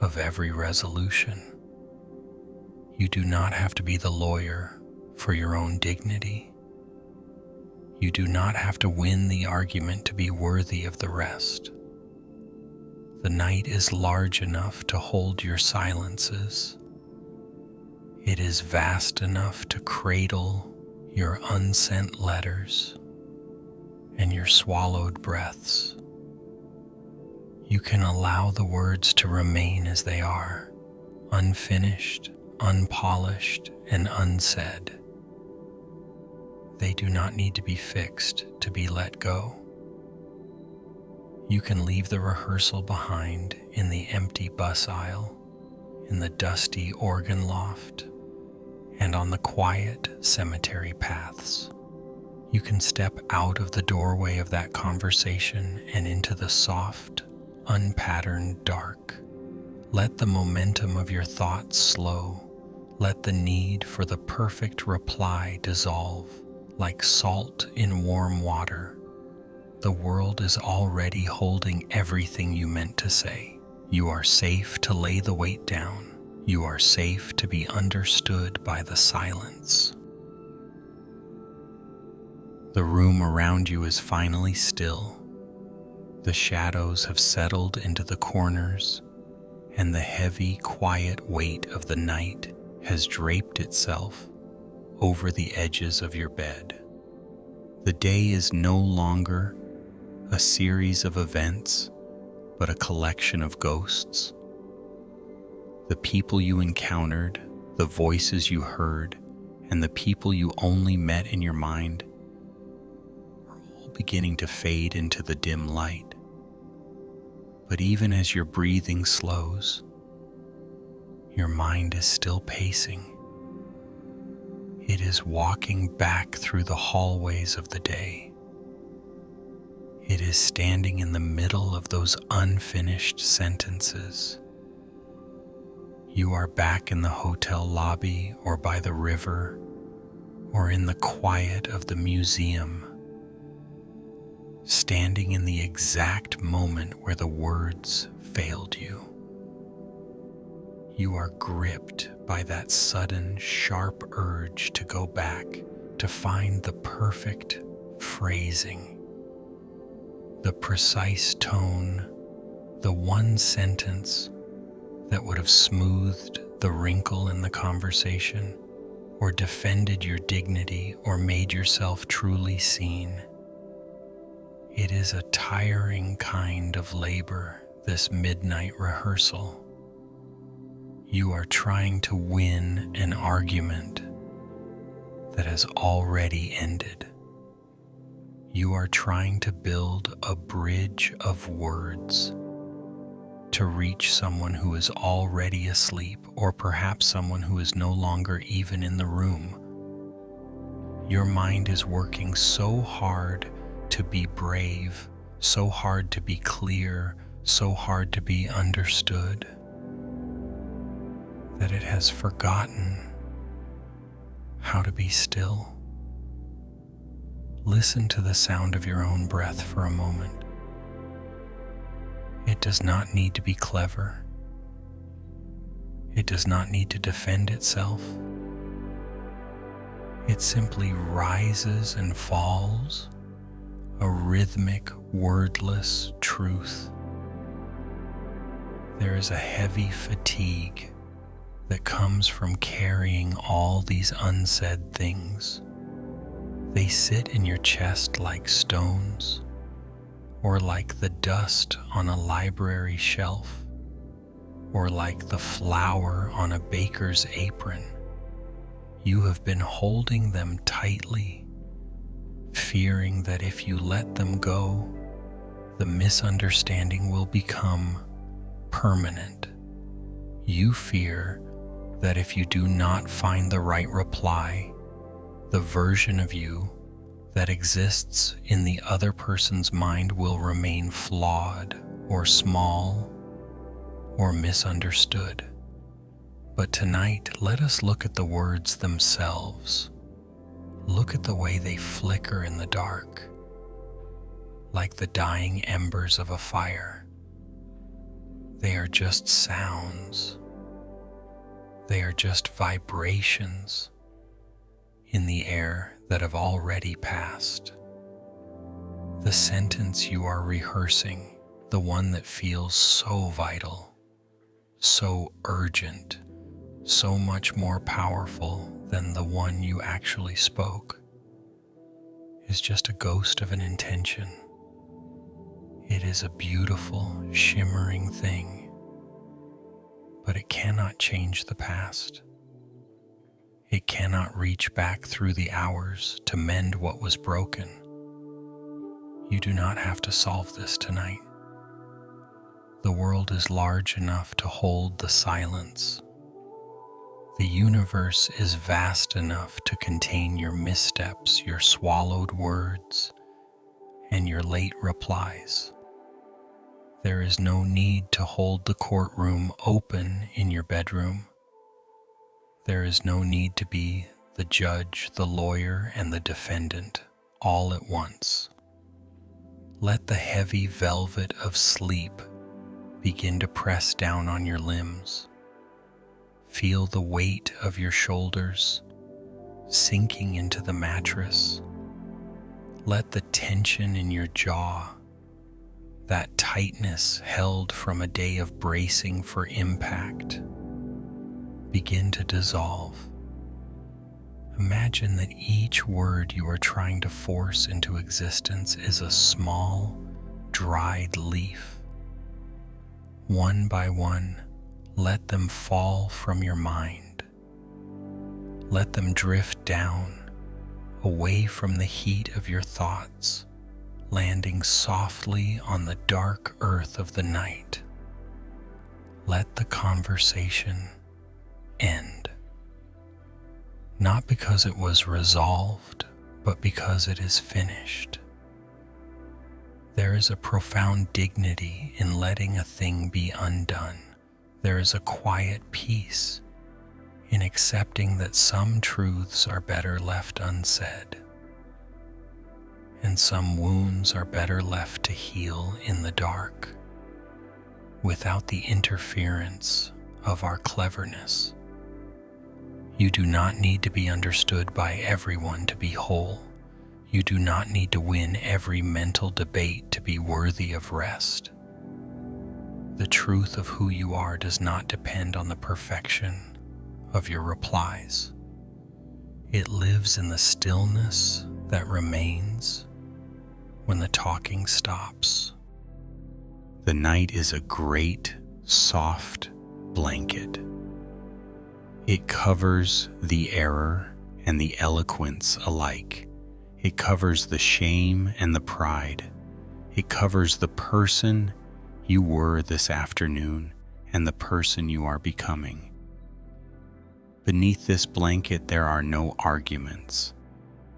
A: of every resolution. You do not have to be the lawyer for your own dignity. You do not have to win the argument to be worthy of the rest. The night is large enough to hold your silences. It is vast enough to cradle your unsent letters and your swallowed breaths. You can allow the words to remain as they are, unfinished, unpolished, and unsaid. They do not need to be fixed to be let go. You can leave the rehearsal behind in the empty bus aisle, in the dusty organ loft, and on the quiet cemetery paths. You can step out of the doorway of that conversation and into the soft, unpatterned dark. Let the momentum of your thoughts slow. Let the need for the perfect reply dissolve like salt in warm water. The world is already holding everything you meant to say. You are safe to lay the weight down. You are safe to be understood by the silence. The room around you is finally still. The shadows have settled into the corners, and the heavy, quiet weight of the night has draped itself over the edges of your bed. The day is no longer a series of events, but a collection of ghosts. The people you encountered, the voices you heard, and the people you only met in your mind are all beginning to fade into the dim light. But even as your breathing slows, your mind is still pacing. It is walking back through the hallways of the day. It is standing in the middle of those unfinished sentences. You are back in the hotel lobby or by the river or in the quiet of the museum, standing in the exact moment where the words failed you. You are gripped by that sudden, sharp urge to go back, to find the perfect phrasing, the precise tone, the one sentence that would have smoothed the wrinkle in the conversation, or defended your dignity, or made yourself truly seen. It is a tiring kind of labor, this midnight rehearsal. You are trying to win an argument that has already ended. You are trying to build a bridge of words to reach someone who is already asleep, or perhaps someone who is no longer even in the room. Your mind is working so hard to be brave, so hard to be clear, so hard to be understood, that it has forgotten how to be still. Listen to the sound of your own breath for a moment. It does not need to be clever. It does not need to defend itself. It simply rises and falls, a rhythmic, wordless truth. There is a heavy fatigue that comes from carrying all these unsaid things. They sit in your chest like stones, or like the dust on a library shelf, or like the flour on a baker's apron. You have been holding them tightly, fearing that if you let them go, the misunderstanding will become permanent. You fear that if you do not find the right reply, the version of you that exists in the other person's mind will remain flawed or small or misunderstood. But tonight, let us look at the words themselves. Look at the way they flicker in the dark, like the dying embers of a fire. They are just sounds. They are just vibrations in the air that have already passed. The sentence you are rehearsing, the one that feels so vital, so urgent, so much more powerful than the one you actually spoke, is just a ghost of an intention. It is a beautiful, shimmering thing, but it cannot change the past. It cannot reach back through the hours to mend what was broken. You do not have to solve this tonight. The world is large enough to hold the silence. The universe is vast enough to contain your missteps, your swallowed words, and your late replies. There is no need to hold the courtroom open in your bedroom. There is no need to be the judge, the lawyer, and the defendant all at once. Let the heavy velvet of sleep begin to press down on your limbs. Feel the weight of your shoulders sinking into the mattress. Let the tension in your jaw, that tightness held from a day of bracing for impact, begin to dissolve. Imagine that each word you are trying to force into existence is a small, dried leaf. One by one, let them fall from your mind. Let them drift down, away from the heat of your thoughts, landing softly on the dark earth of the night. Let the conversation end. Not because it was resolved, but because it is finished. There is a profound dignity in letting a thing be undone. There is a quiet peace in accepting that some truths are better left unsaid, and some wounds are better left to heal in the dark, without the interference of our cleverness. You do not need to be understood by everyone to be whole. You do not need to win every mental debate to be worthy of rest. The truth of who you are does not depend on the perfection of your replies. It lives in the stillness that remains when the talking stops. The night is a great, soft blanket. It covers the error and the eloquence alike. It covers the shame and the pride. It covers the person You were this afternoon and the person you are becoming. Beneath this blanket, there are no arguments.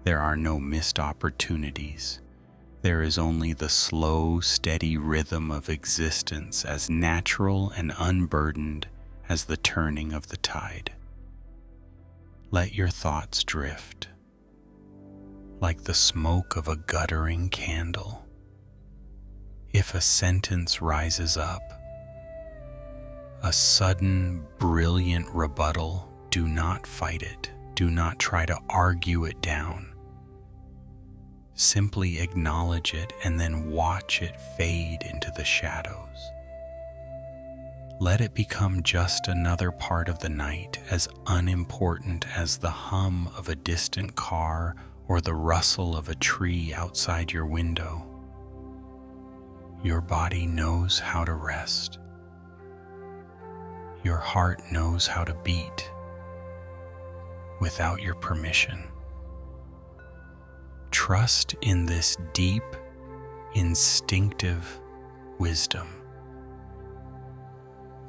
A: There are no missed opportunities. There is only the slow, steady rhythm of existence, as natural and unburdened as the turning of the tide. Let your thoughts drift, like the smoke of a guttering candle. If a sentence rises up, a sudden, brilliant rebuttal, do not fight it. Do not try to argue it down. Simply acknowledge it and then watch it fade into the shadows. Let it become just another part of the night, as unimportant as the hum of a distant car or the rustle of a tree outside your window. Your body knows how to rest. Your heart knows how to beat without your permission. Trust in this deep, instinctive wisdom.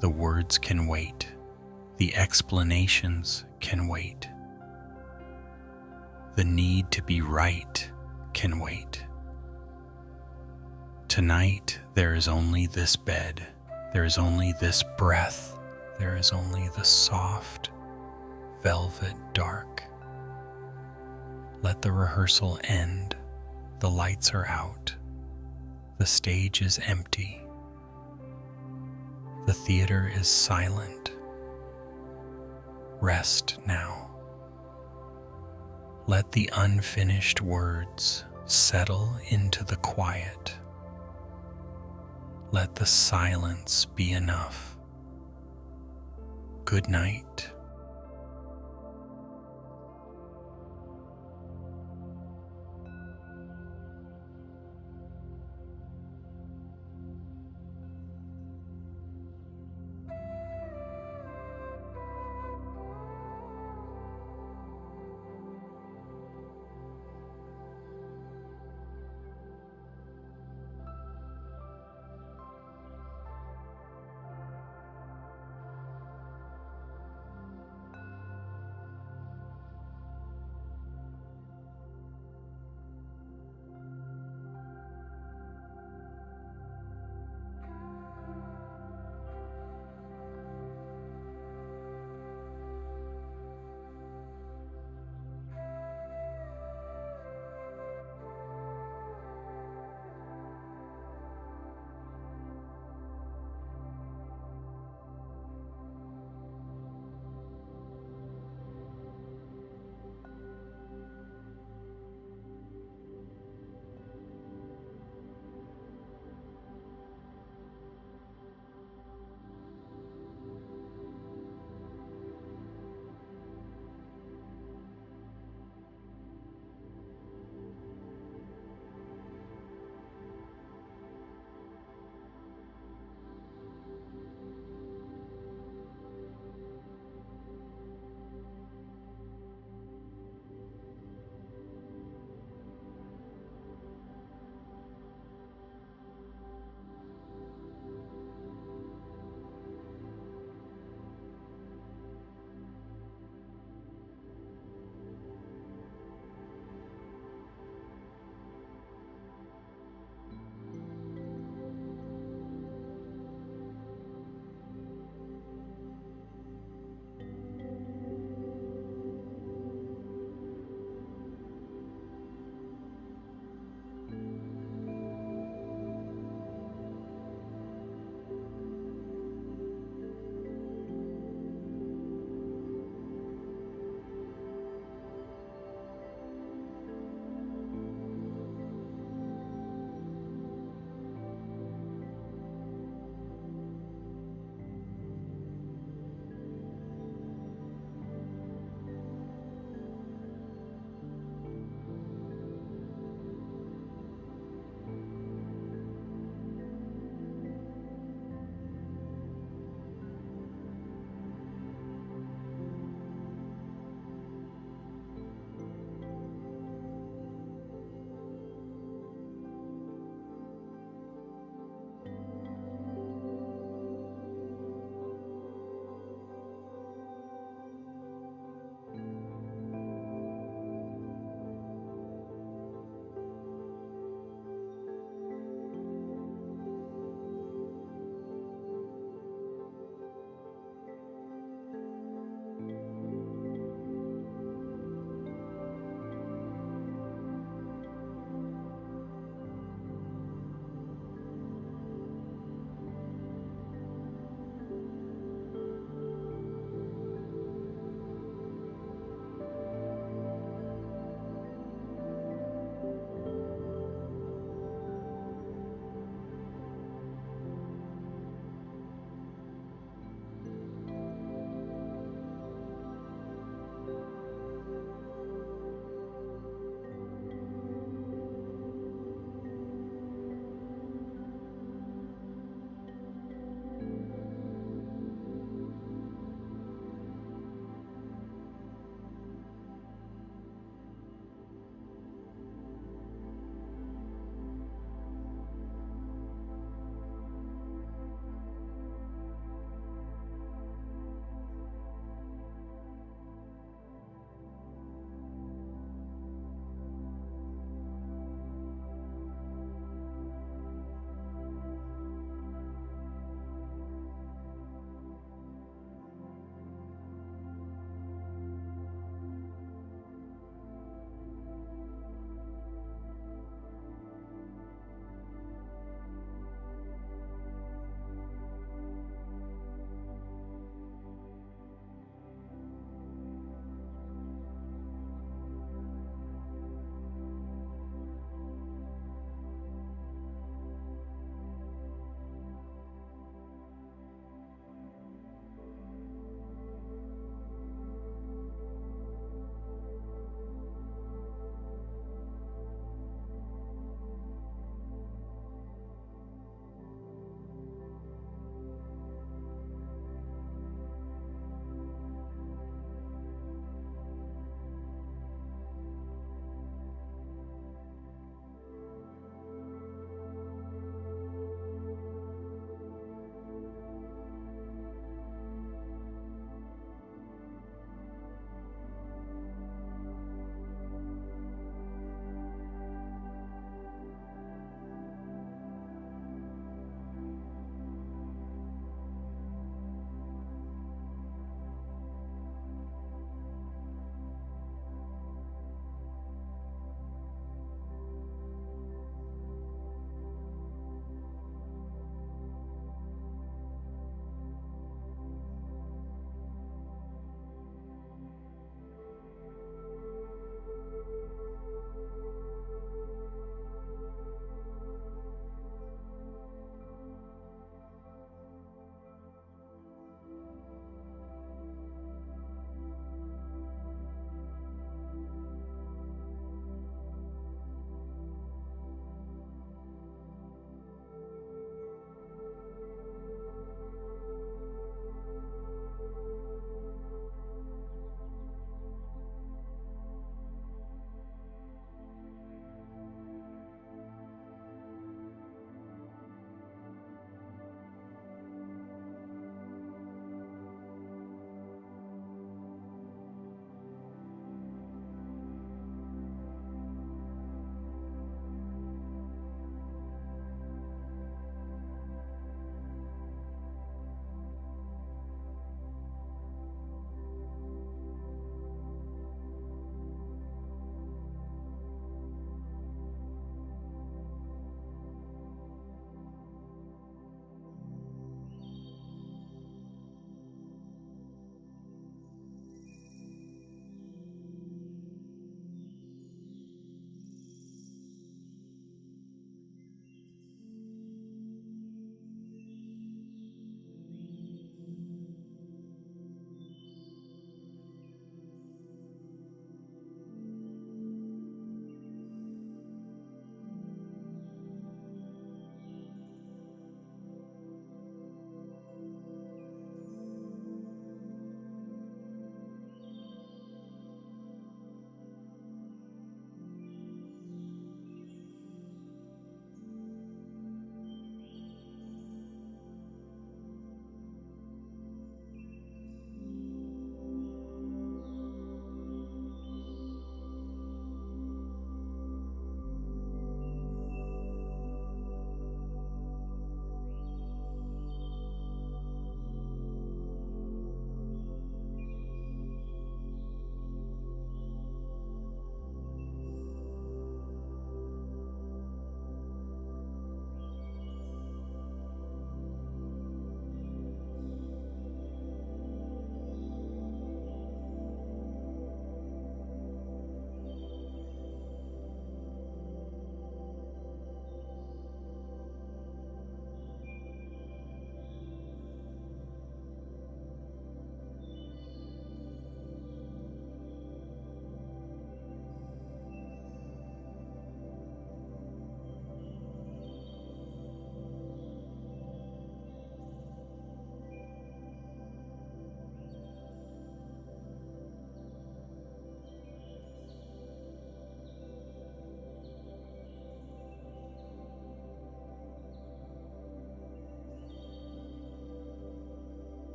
A: The words can wait. The explanations can wait. The need to be right can wait. Tonight, there is only this bed. There is only this breath. There is only the soft, velvet dark. Let the rehearsal end. The lights are out. The stage is empty. The theater is silent. Rest now. Let the unfinished words settle into the quiet. Let the silence be enough. Good night.